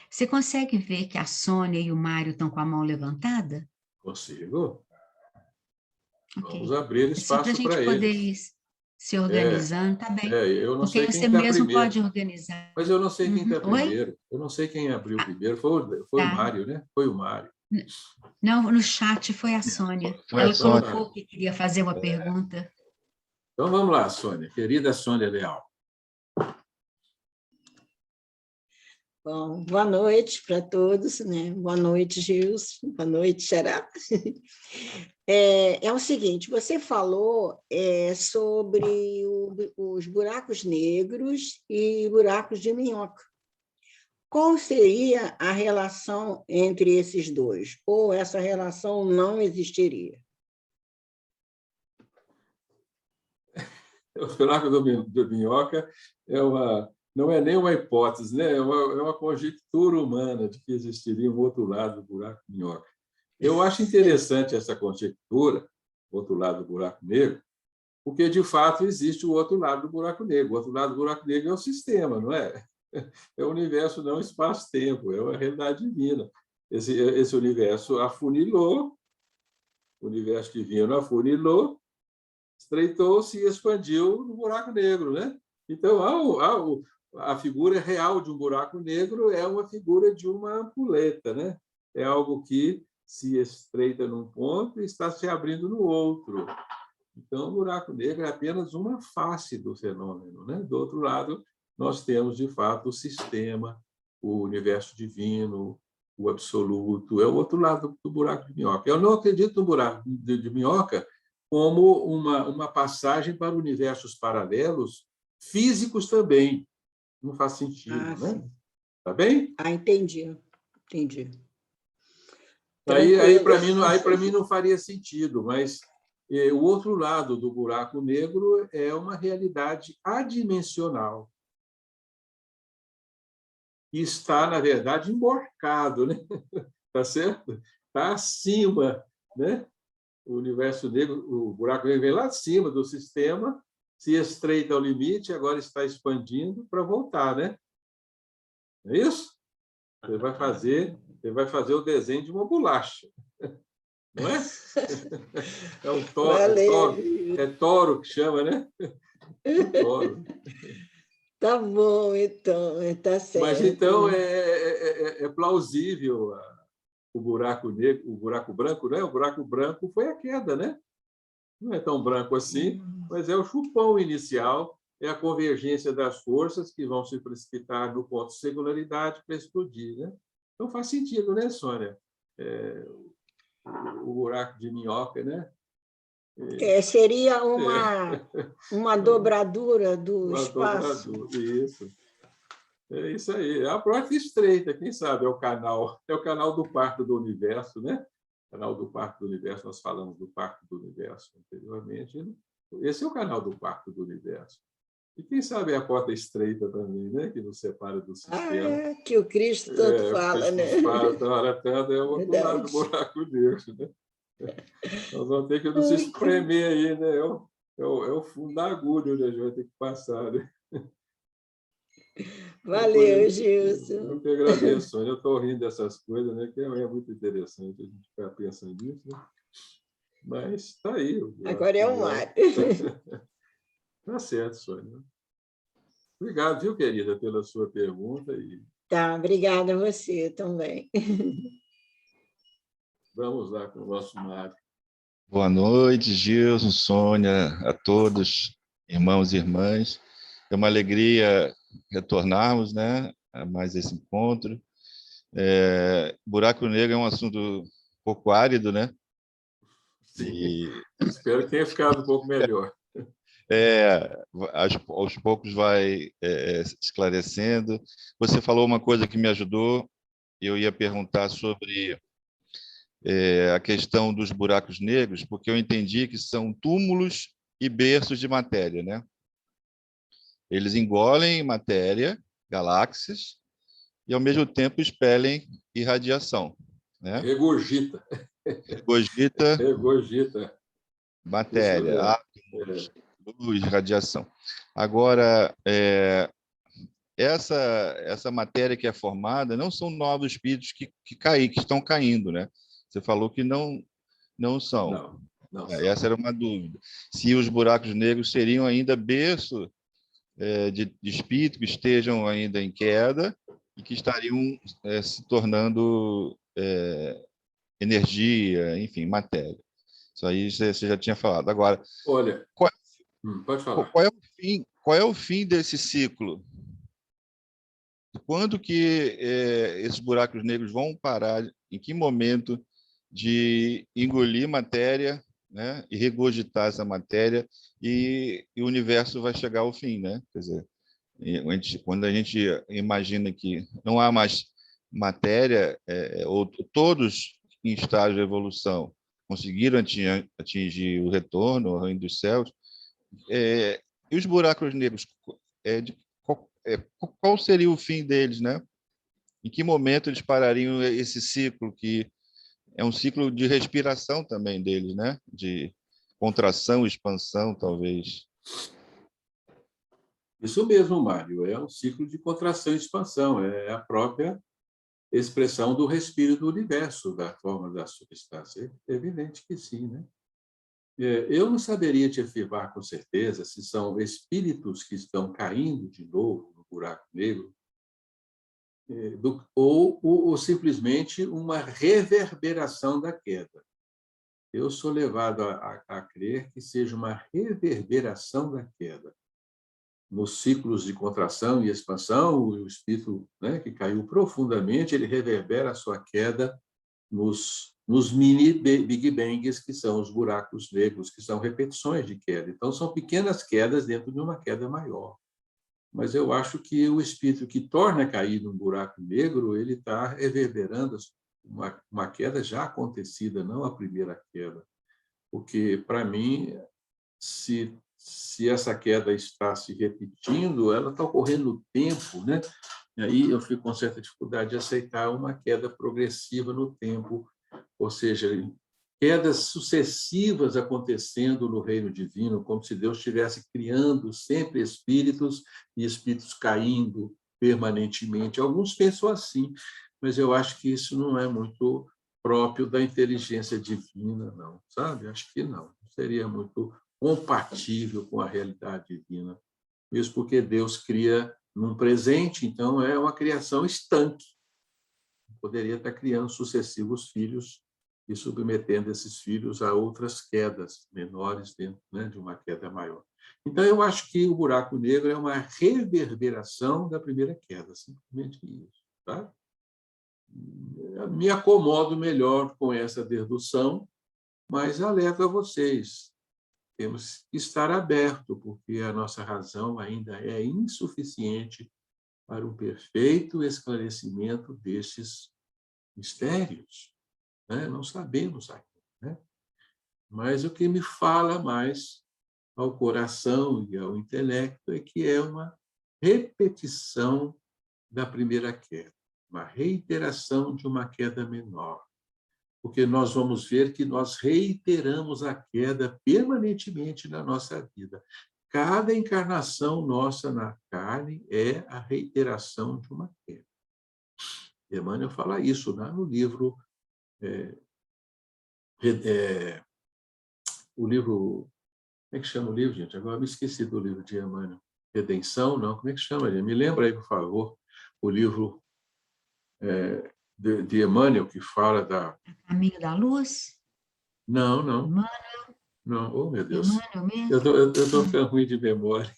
você consegue ver que a Sônia e o Mário estão com a mão levantada? Consigo. Okay. Vamos abrir espaço para eles. Só para a gente poder ir se organizando, tá bem. Eu não sei porque quem você está mesmo primeiro. pode organizar. Mas eu não sei quem está primeiro. Oi? Eu não sei quem abriu primeiro. Foi Tá. o Mário, né? Foi o Mário. Não, no chat foi a Sônia. Ela colocou que queria fazer uma pergunta. Então, vamos lá, Sônia. Querida Sônia Leal. Bom, boa noite para todos, né? Boa noite, Gilson. Boa noite, Xará. É o seguinte, você falou sobre os buracos negros e buracos de minhoca. Qual seria a relação entre esses dois? Ou essa relação não existiria? O buraco do minhoca é não é nem uma hipótese, né? É uma conjectura humana de que existiria um outro lado do buraco de minhoca. Eu acho interessante essa conjectura, outro lado do buraco negro, porque, de fato, existe o outro lado do buraco negro. O outro lado do buraco negro é o sistema, não é? É o universo, não espaço-tempo, é uma realidade divina. Esse universo afunilou, o universo divino afunilou, estreitou-se e expandiu no buraco negro, né? Então, a figura real de um buraco negro é uma figura de uma ampulheta, né? É algo que se estreita num ponto e está se abrindo no outro. Então, o buraco negro é apenas uma face do fenômeno, né? Do outro lado, nós temos, de fato, o sistema, o universo divino, o absoluto. É o outro lado do buraco de minhoca. Eu não acredito no buraco de minhoca como uma passagem para universos paralelos físicos também. Não faz sentido, né? Tá bem? Entendi. Entendi. Aí para mim não faria sentido, mas o outro lado do buraco negro é uma realidade adimensional. E está, na verdade, emborcado, né? Tá certo? Está acima, né? O universo negro, o buraco negro vem lá de cima do sistema, se estreita ao limite, agora está expandindo para voltar, né? É isso? Você vai fazer o desenho de uma bolacha, não é? É um toro que chama, né? Toro. Tá bom, então, tá certo. Mas então é plausível o buraco negro, o buraco branco, né? O buraco branco foi a queda, né? Não é tão branco assim, mas é o chupão inicial, é a convergência das forças que vão se precipitar no ponto de singularidade para explodir, né? Então faz sentido, né, Sônia? O buraco de minhoca, né? Seria uma dobradura do espaço. Isso. É isso aí. A porta estreita, quem sabe, é o canal do Parque do Universo, né? O canal do Parque do Universo, nós falamos do Parque do Universo anteriormente. Né? Esse é o canal do Parque do Universo. E quem sabe é a porta estreita também, né? Que nos separa do sistema. Que o Cristo tanto fala, né? É o outro lado do buraco negro, né? Nós vamos ter que nos espremer aí, né? É o fundo da agulha onde a gente vai ter que passar, né? Valeu, Gilson. Eu que agradeço, Sônia. Eu estou rindo dessas coisas, né? Que é muito interessante a gente ficar pensando nisso, né? Mas está aí. Agora é o mar. Tá certo, Sônia. Obrigado, viu, querida, pela sua pergunta. Tá, obrigada a você também. Vamos lá com o nosso Mário. Boa noite, Gilson, Sônia, a todos, irmãos e irmãs. É uma alegria retornarmos, né, a mais esse encontro. Buraco negro é um assunto um pouco árido, né? Sim. Espero que tenha ficado um pouco melhor. Aos poucos vai esclarecendo. Você falou uma coisa que me ajudou. Eu ia perguntar sobre a questão dos buracos negros, porque eu entendi que são túmulos e berços de matéria, né? Eles engolem matéria, galáxias, e, ao mesmo tempo, expelem irradiação. Né? Regurgita. Regurgita matéria, átomos, luz, radiação. Agora, essa matéria que é formada não são novos espíritos que estão caindo, né? Você falou que não são. Não são. Essa era uma dúvida. Se os buracos negros seriam ainda berço de espírito que estejam ainda em queda e que estariam se tornando energia, enfim, matéria. Isso aí você já tinha falado. Agora, olha, pode falar. Qual é o fim desse ciclo? Quando que esses buracos negros vão parar? Em que momento de engolir matéria, né, e regurgitar essa matéria, e o universo vai chegar ao fim, né? Quer dizer, quando a gente imagina que não há mais matéria, ou todos em estágio de evolução conseguiram atingir o retorno ao reino dos céus, e os buracos negros, qual seria o fim deles, né? Em que momento eles parariam esse ciclo, que é um ciclo de respiração também deles, né? De contração, expansão, talvez. Isso mesmo, Mário, é um ciclo de contração e expansão, é a própria expressão do respiro do universo, da forma da substância. É evidente que sim, né? Eu não saberia te afirmar com certeza se são espíritos que estão caindo de novo no buraco negro, ou simplesmente uma reverberação da queda. Eu sou levado a crer que seja uma reverberação da queda. Nos ciclos de contração e expansão, o espírito, né, que caiu profundamente, ele reverbera a sua queda nos mini Big Bangs, que são os buracos negros, que são repetições de queda. Então, são pequenas quedas dentro de uma queda maior. Mas eu acho que o espírito que torna a cair num buraco negro, ele está reverberando uma queda já acontecida, não a primeira queda. Porque, para mim, se essa queda está se repetindo, ela está ocorrendo no tempo, né? E aí eu fico com certa dificuldade de aceitar uma queda progressiva no tempo, ou seja, quedas sucessivas acontecendo no reino divino, como se Deus estivesse criando sempre espíritos e espíritos caindo permanentemente. Alguns pensam assim, mas eu acho que isso não é muito próprio da inteligência divina, não, sabe? Acho que não. Seria muito compatível com a realidade divina, mesmo porque Deus cria num presente, então é uma criação estanque. Poderia estar criando sucessivos filhos e submetendo esses filhos a outras quedas menores dentro, né, de uma queda maior. Então, eu acho que o buraco negro é uma reverberação da primeira queda, simplesmente isso. Tá? Me acomodo melhor com essa dedução, mas alerto a vocês. Temos que estar aberto, porque a nossa razão ainda é insuficiente para um perfeito esclarecimento destes mistérios. Né? Não sabemos ainda. Né? Mas o que me fala mais ao coração e ao intelecto é que é uma repetição da primeira queda, uma reiteração de uma queda menor. Porque nós vamos ver que nós reiteramos a queda permanentemente na nossa vida. Cada encarnação nossa na carne é a reiteração de uma queda. Emmanuel fala isso lá no livro, o livro, como é que chama o livro, gente? Agora me esqueci do livro de Emmanuel. Redenção, não, como é que chama? Me lembra aí, por favor, o livro de Emmanuel, que fala da... Caminho da Luz? Não, não. Emmanuel? Não, oh, meu Deus. Emmanuel mesmo? Eu estou ficando ruim de memória.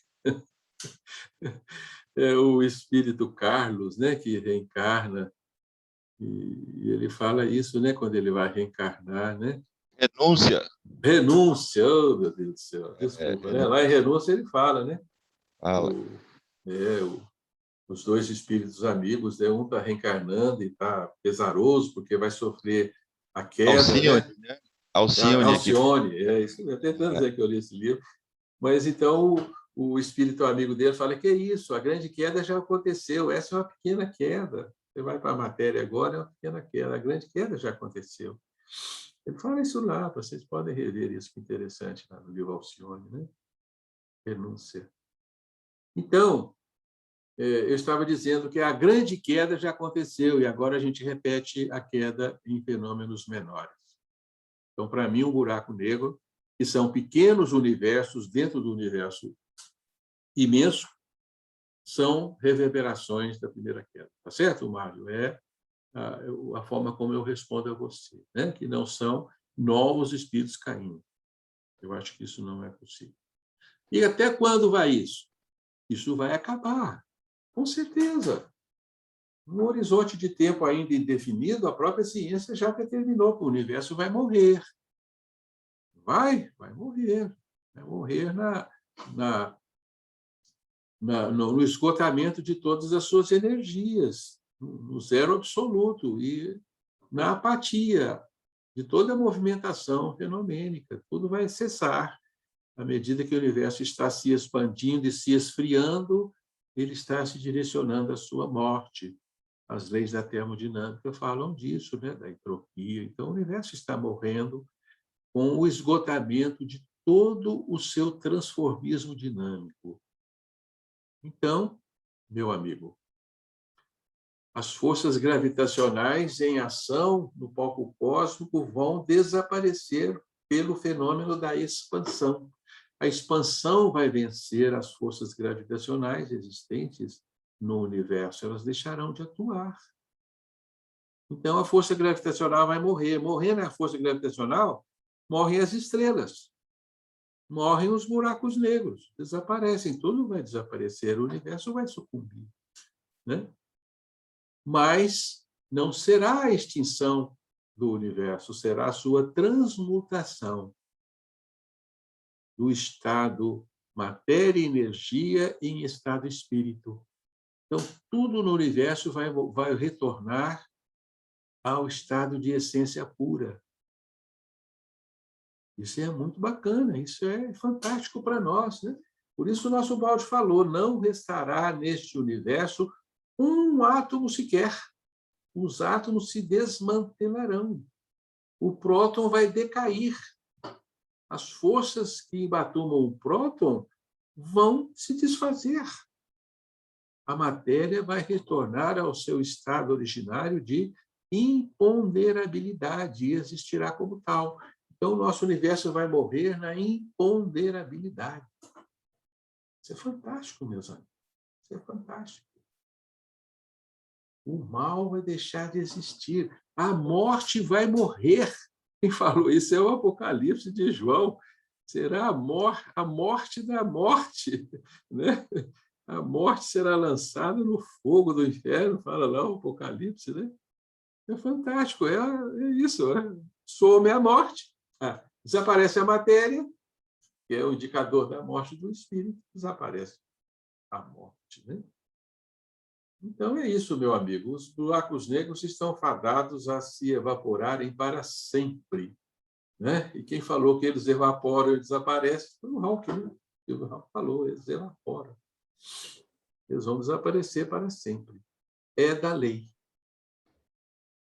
É o espírito Carlos, né, que reencarna, e ele fala isso, né, quando ele vai reencarnar, né? Renúncia. Renúncia, oh, meu Deus do céu, desculpa, né? Lá em Renúncia ele fala, né? Fala. Os dois espíritos amigos, né? Um está reencarnando e está pesaroso porque vai sofrer a queda. Alcione, né? Alcione, é isso. Eu tentando dizer que eu li esse livro. Mas então o espírito amigo dele fala que é isso, a grande queda já aconteceu, essa é uma pequena queda. Você vai para a matéria agora, é uma pequena queda, a grande queda já aconteceu. Ele fala isso lá, vocês podem rever isso, que interessante, lá no livro Alcione, né? Renúncia. Então, eu estava dizendo que a grande queda já aconteceu e agora a gente repete a queda em fenômenos menores. Então, para mim, um buraco negro, que são pequenos universos dentro do universo imenso, são reverberações da primeira queda. Tá certo, Mário? É a forma como eu respondo a você, né? Que não são novos espíritos caindo. Eu acho que isso não é possível. E até quando vai isso? Isso vai acabar, com certeza. No horizonte de tempo ainda indefinido, a própria ciência já determinou que o universo vai morrer. Vai morrer. Vai morrer no esgotamento de todas as suas energias, no zero absoluto e na apatia de toda a movimentação fenomênica. Tudo vai cessar à medida que o universo está se expandindo e se esfriando. ele está se direcionando à sua morte. As leis da termodinâmica falam disso, né? Da entropia. Então, o universo está morrendo com o esgotamento de todo o seu transformismo dinâmico. Então, meu amigo, as forças gravitacionais em ação no palco cósmico vão desaparecer pelo fenômeno da expansão. A expansão vai vencer as forças gravitacionais existentes no universo, elas deixarão de atuar. Então, a força gravitacional vai morrer. Morrer na força gravitacional, morrem as estrelas, morrem os buracos negros, desaparecem, tudo vai desaparecer, o universo vai sucumbir, né? Mas não será a extinção do universo, será a sua transmutação do estado matéria e energia em estado espírito. Então, tudo no universo vai retornar ao estado de essência pura. Isso é muito bacana, isso é fantástico para nós, né? Por isso o nosso Balde falou, não restará neste universo um átomo sequer. Os átomos se desmantelarão. O próton vai decair. As forças que embatumam o próton vão se desfazer. A matéria vai retornar ao seu estado originário de imponderabilidade e existirá como tal. Então, o nosso universo vai morrer na imponderabilidade. Isso é fantástico, meus amigos. Isso é fantástico. O mal vai deixar de existir. A morte vai morrer. Quem falou isso é o Apocalipse de João. Será a morte da morte, né? A morte será lançada no fogo do inferno, fala lá o Apocalipse, né? É fantástico, é isso. Some a morte. Desaparece a matéria, que é o indicador da morte do espírito, desaparece a morte, né? Então, é isso, meu amigo. Os buracos negros estão fadados a se evaporarem para sempre, né? E quem falou que eles evaporam e desaparecem foi o Hawking, né? O Hawking falou, eles evaporam. Eles vão desaparecer para sempre. É da lei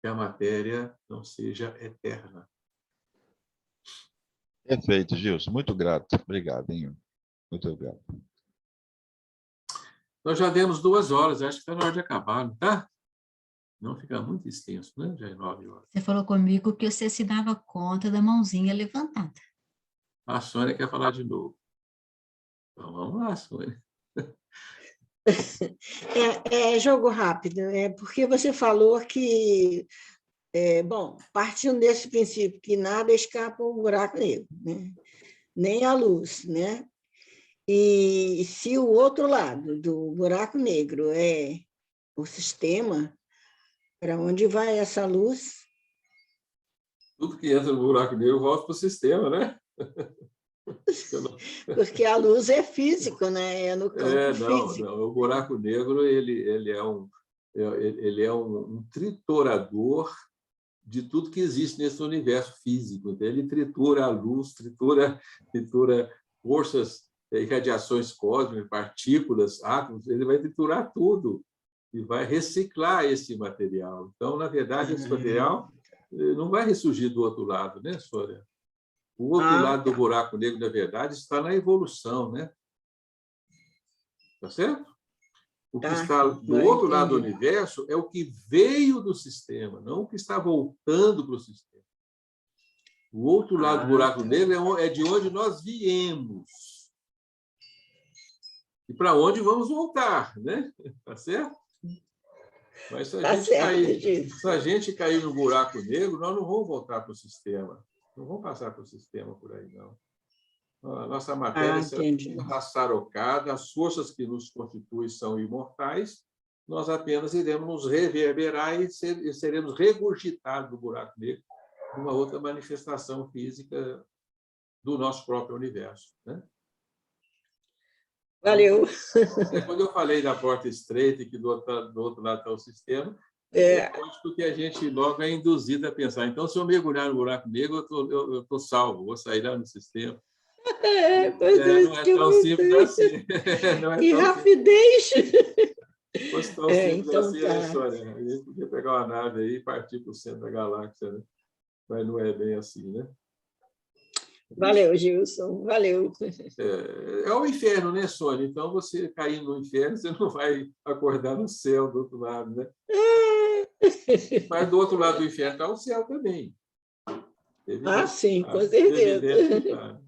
que a matéria não seja eterna. Perfeito, Gilson. Muito grato. Obrigado, hein? Muito obrigado. Nós já demos 2 horas, acho que está na hora de acabar, não está? Não fica muito extenso, né? Já é 9 horas. Você falou comigo que você se dava conta da mãozinha levantada. A Sônia quer falar de novo. Então, vamos lá, Sônia. É jogo rápido, porque você falou que, bom, partindo desse princípio que nada escapa ao buraco negro, né? Nem a luz, né? E se o outro lado do buraco negro é o sistema, para onde vai essa luz? Tudo que entra no buraco negro volta para o sistema, né? Porque a luz é físico, né? É no campo físico. Não. O buraco negro ele é um triturador de tudo que existe nesse universo físico. Então, ele tritura a luz, tritura forças e radiações cósmicas, partículas, átomos, ele vai triturar tudo e vai reciclar esse material. Então, na verdade, esse material não vai ressurgir do outro lado, né, Sônia? O outro lado do buraco negro, na verdade, está na evolução, né? Tá certo? O que está do outro lado do universo é o que veio do sistema, não o que está voltando para o sistema. O outro lado do buraco negro é de onde nós viemos. E para onde vamos voltar, né? Tá certo? Mas se a gente cair no buraco negro, nós não vamos voltar para o sistema. Não vamos passar para o sistema por aí, não. A nossa matéria será raçarocada, as forças que nos constituem são imortais, nós apenas iremos nos reverberar e seremos regurgitados do buraco negro, uma outra manifestação física do nosso próprio universo, né? Valeu. Quando eu falei da porta estreita e que do outro lado está o sistema, é lógico que a gente logo é induzido a pensar, então, se eu mergulhar no buraco negro, eu estou salvo, vou sair lá no sistema. Pois é, Não é tão simples assim. Não é que tão rapidez! Se fosse tão simples Então assim, né, tá. Sônia? A gente podia pegar uma nave aí e partir para o centro da galáxia, né? Mas não é bem assim, né? Valeu, Gilson, valeu. É o inferno, né, Sônia? Então, você cair no inferno, você não vai acordar no céu do outro lado, né? Mas do outro lado do inferno está o céu também. Ah, sim, com Evidente que certeza. está.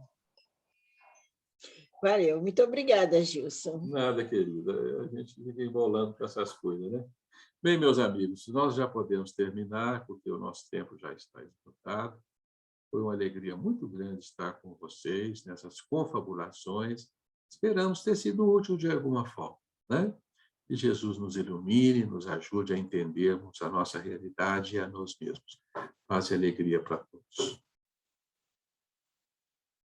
Valeu, muito obrigada, Gilson. Nada, querida. A gente fica embolando com essas coisas, né? Bem, meus amigos, nós já podemos terminar, porque o nosso tempo já está esgotado. Foi uma alegria muito grande estar com vocês nessas confabulações. Esperamos ter sido útil de alguma forma, né? Que Jesus nos ilumine, nos ajude a entendermos a nossa realidade e a nós mesmos. Paz e alegria para todos.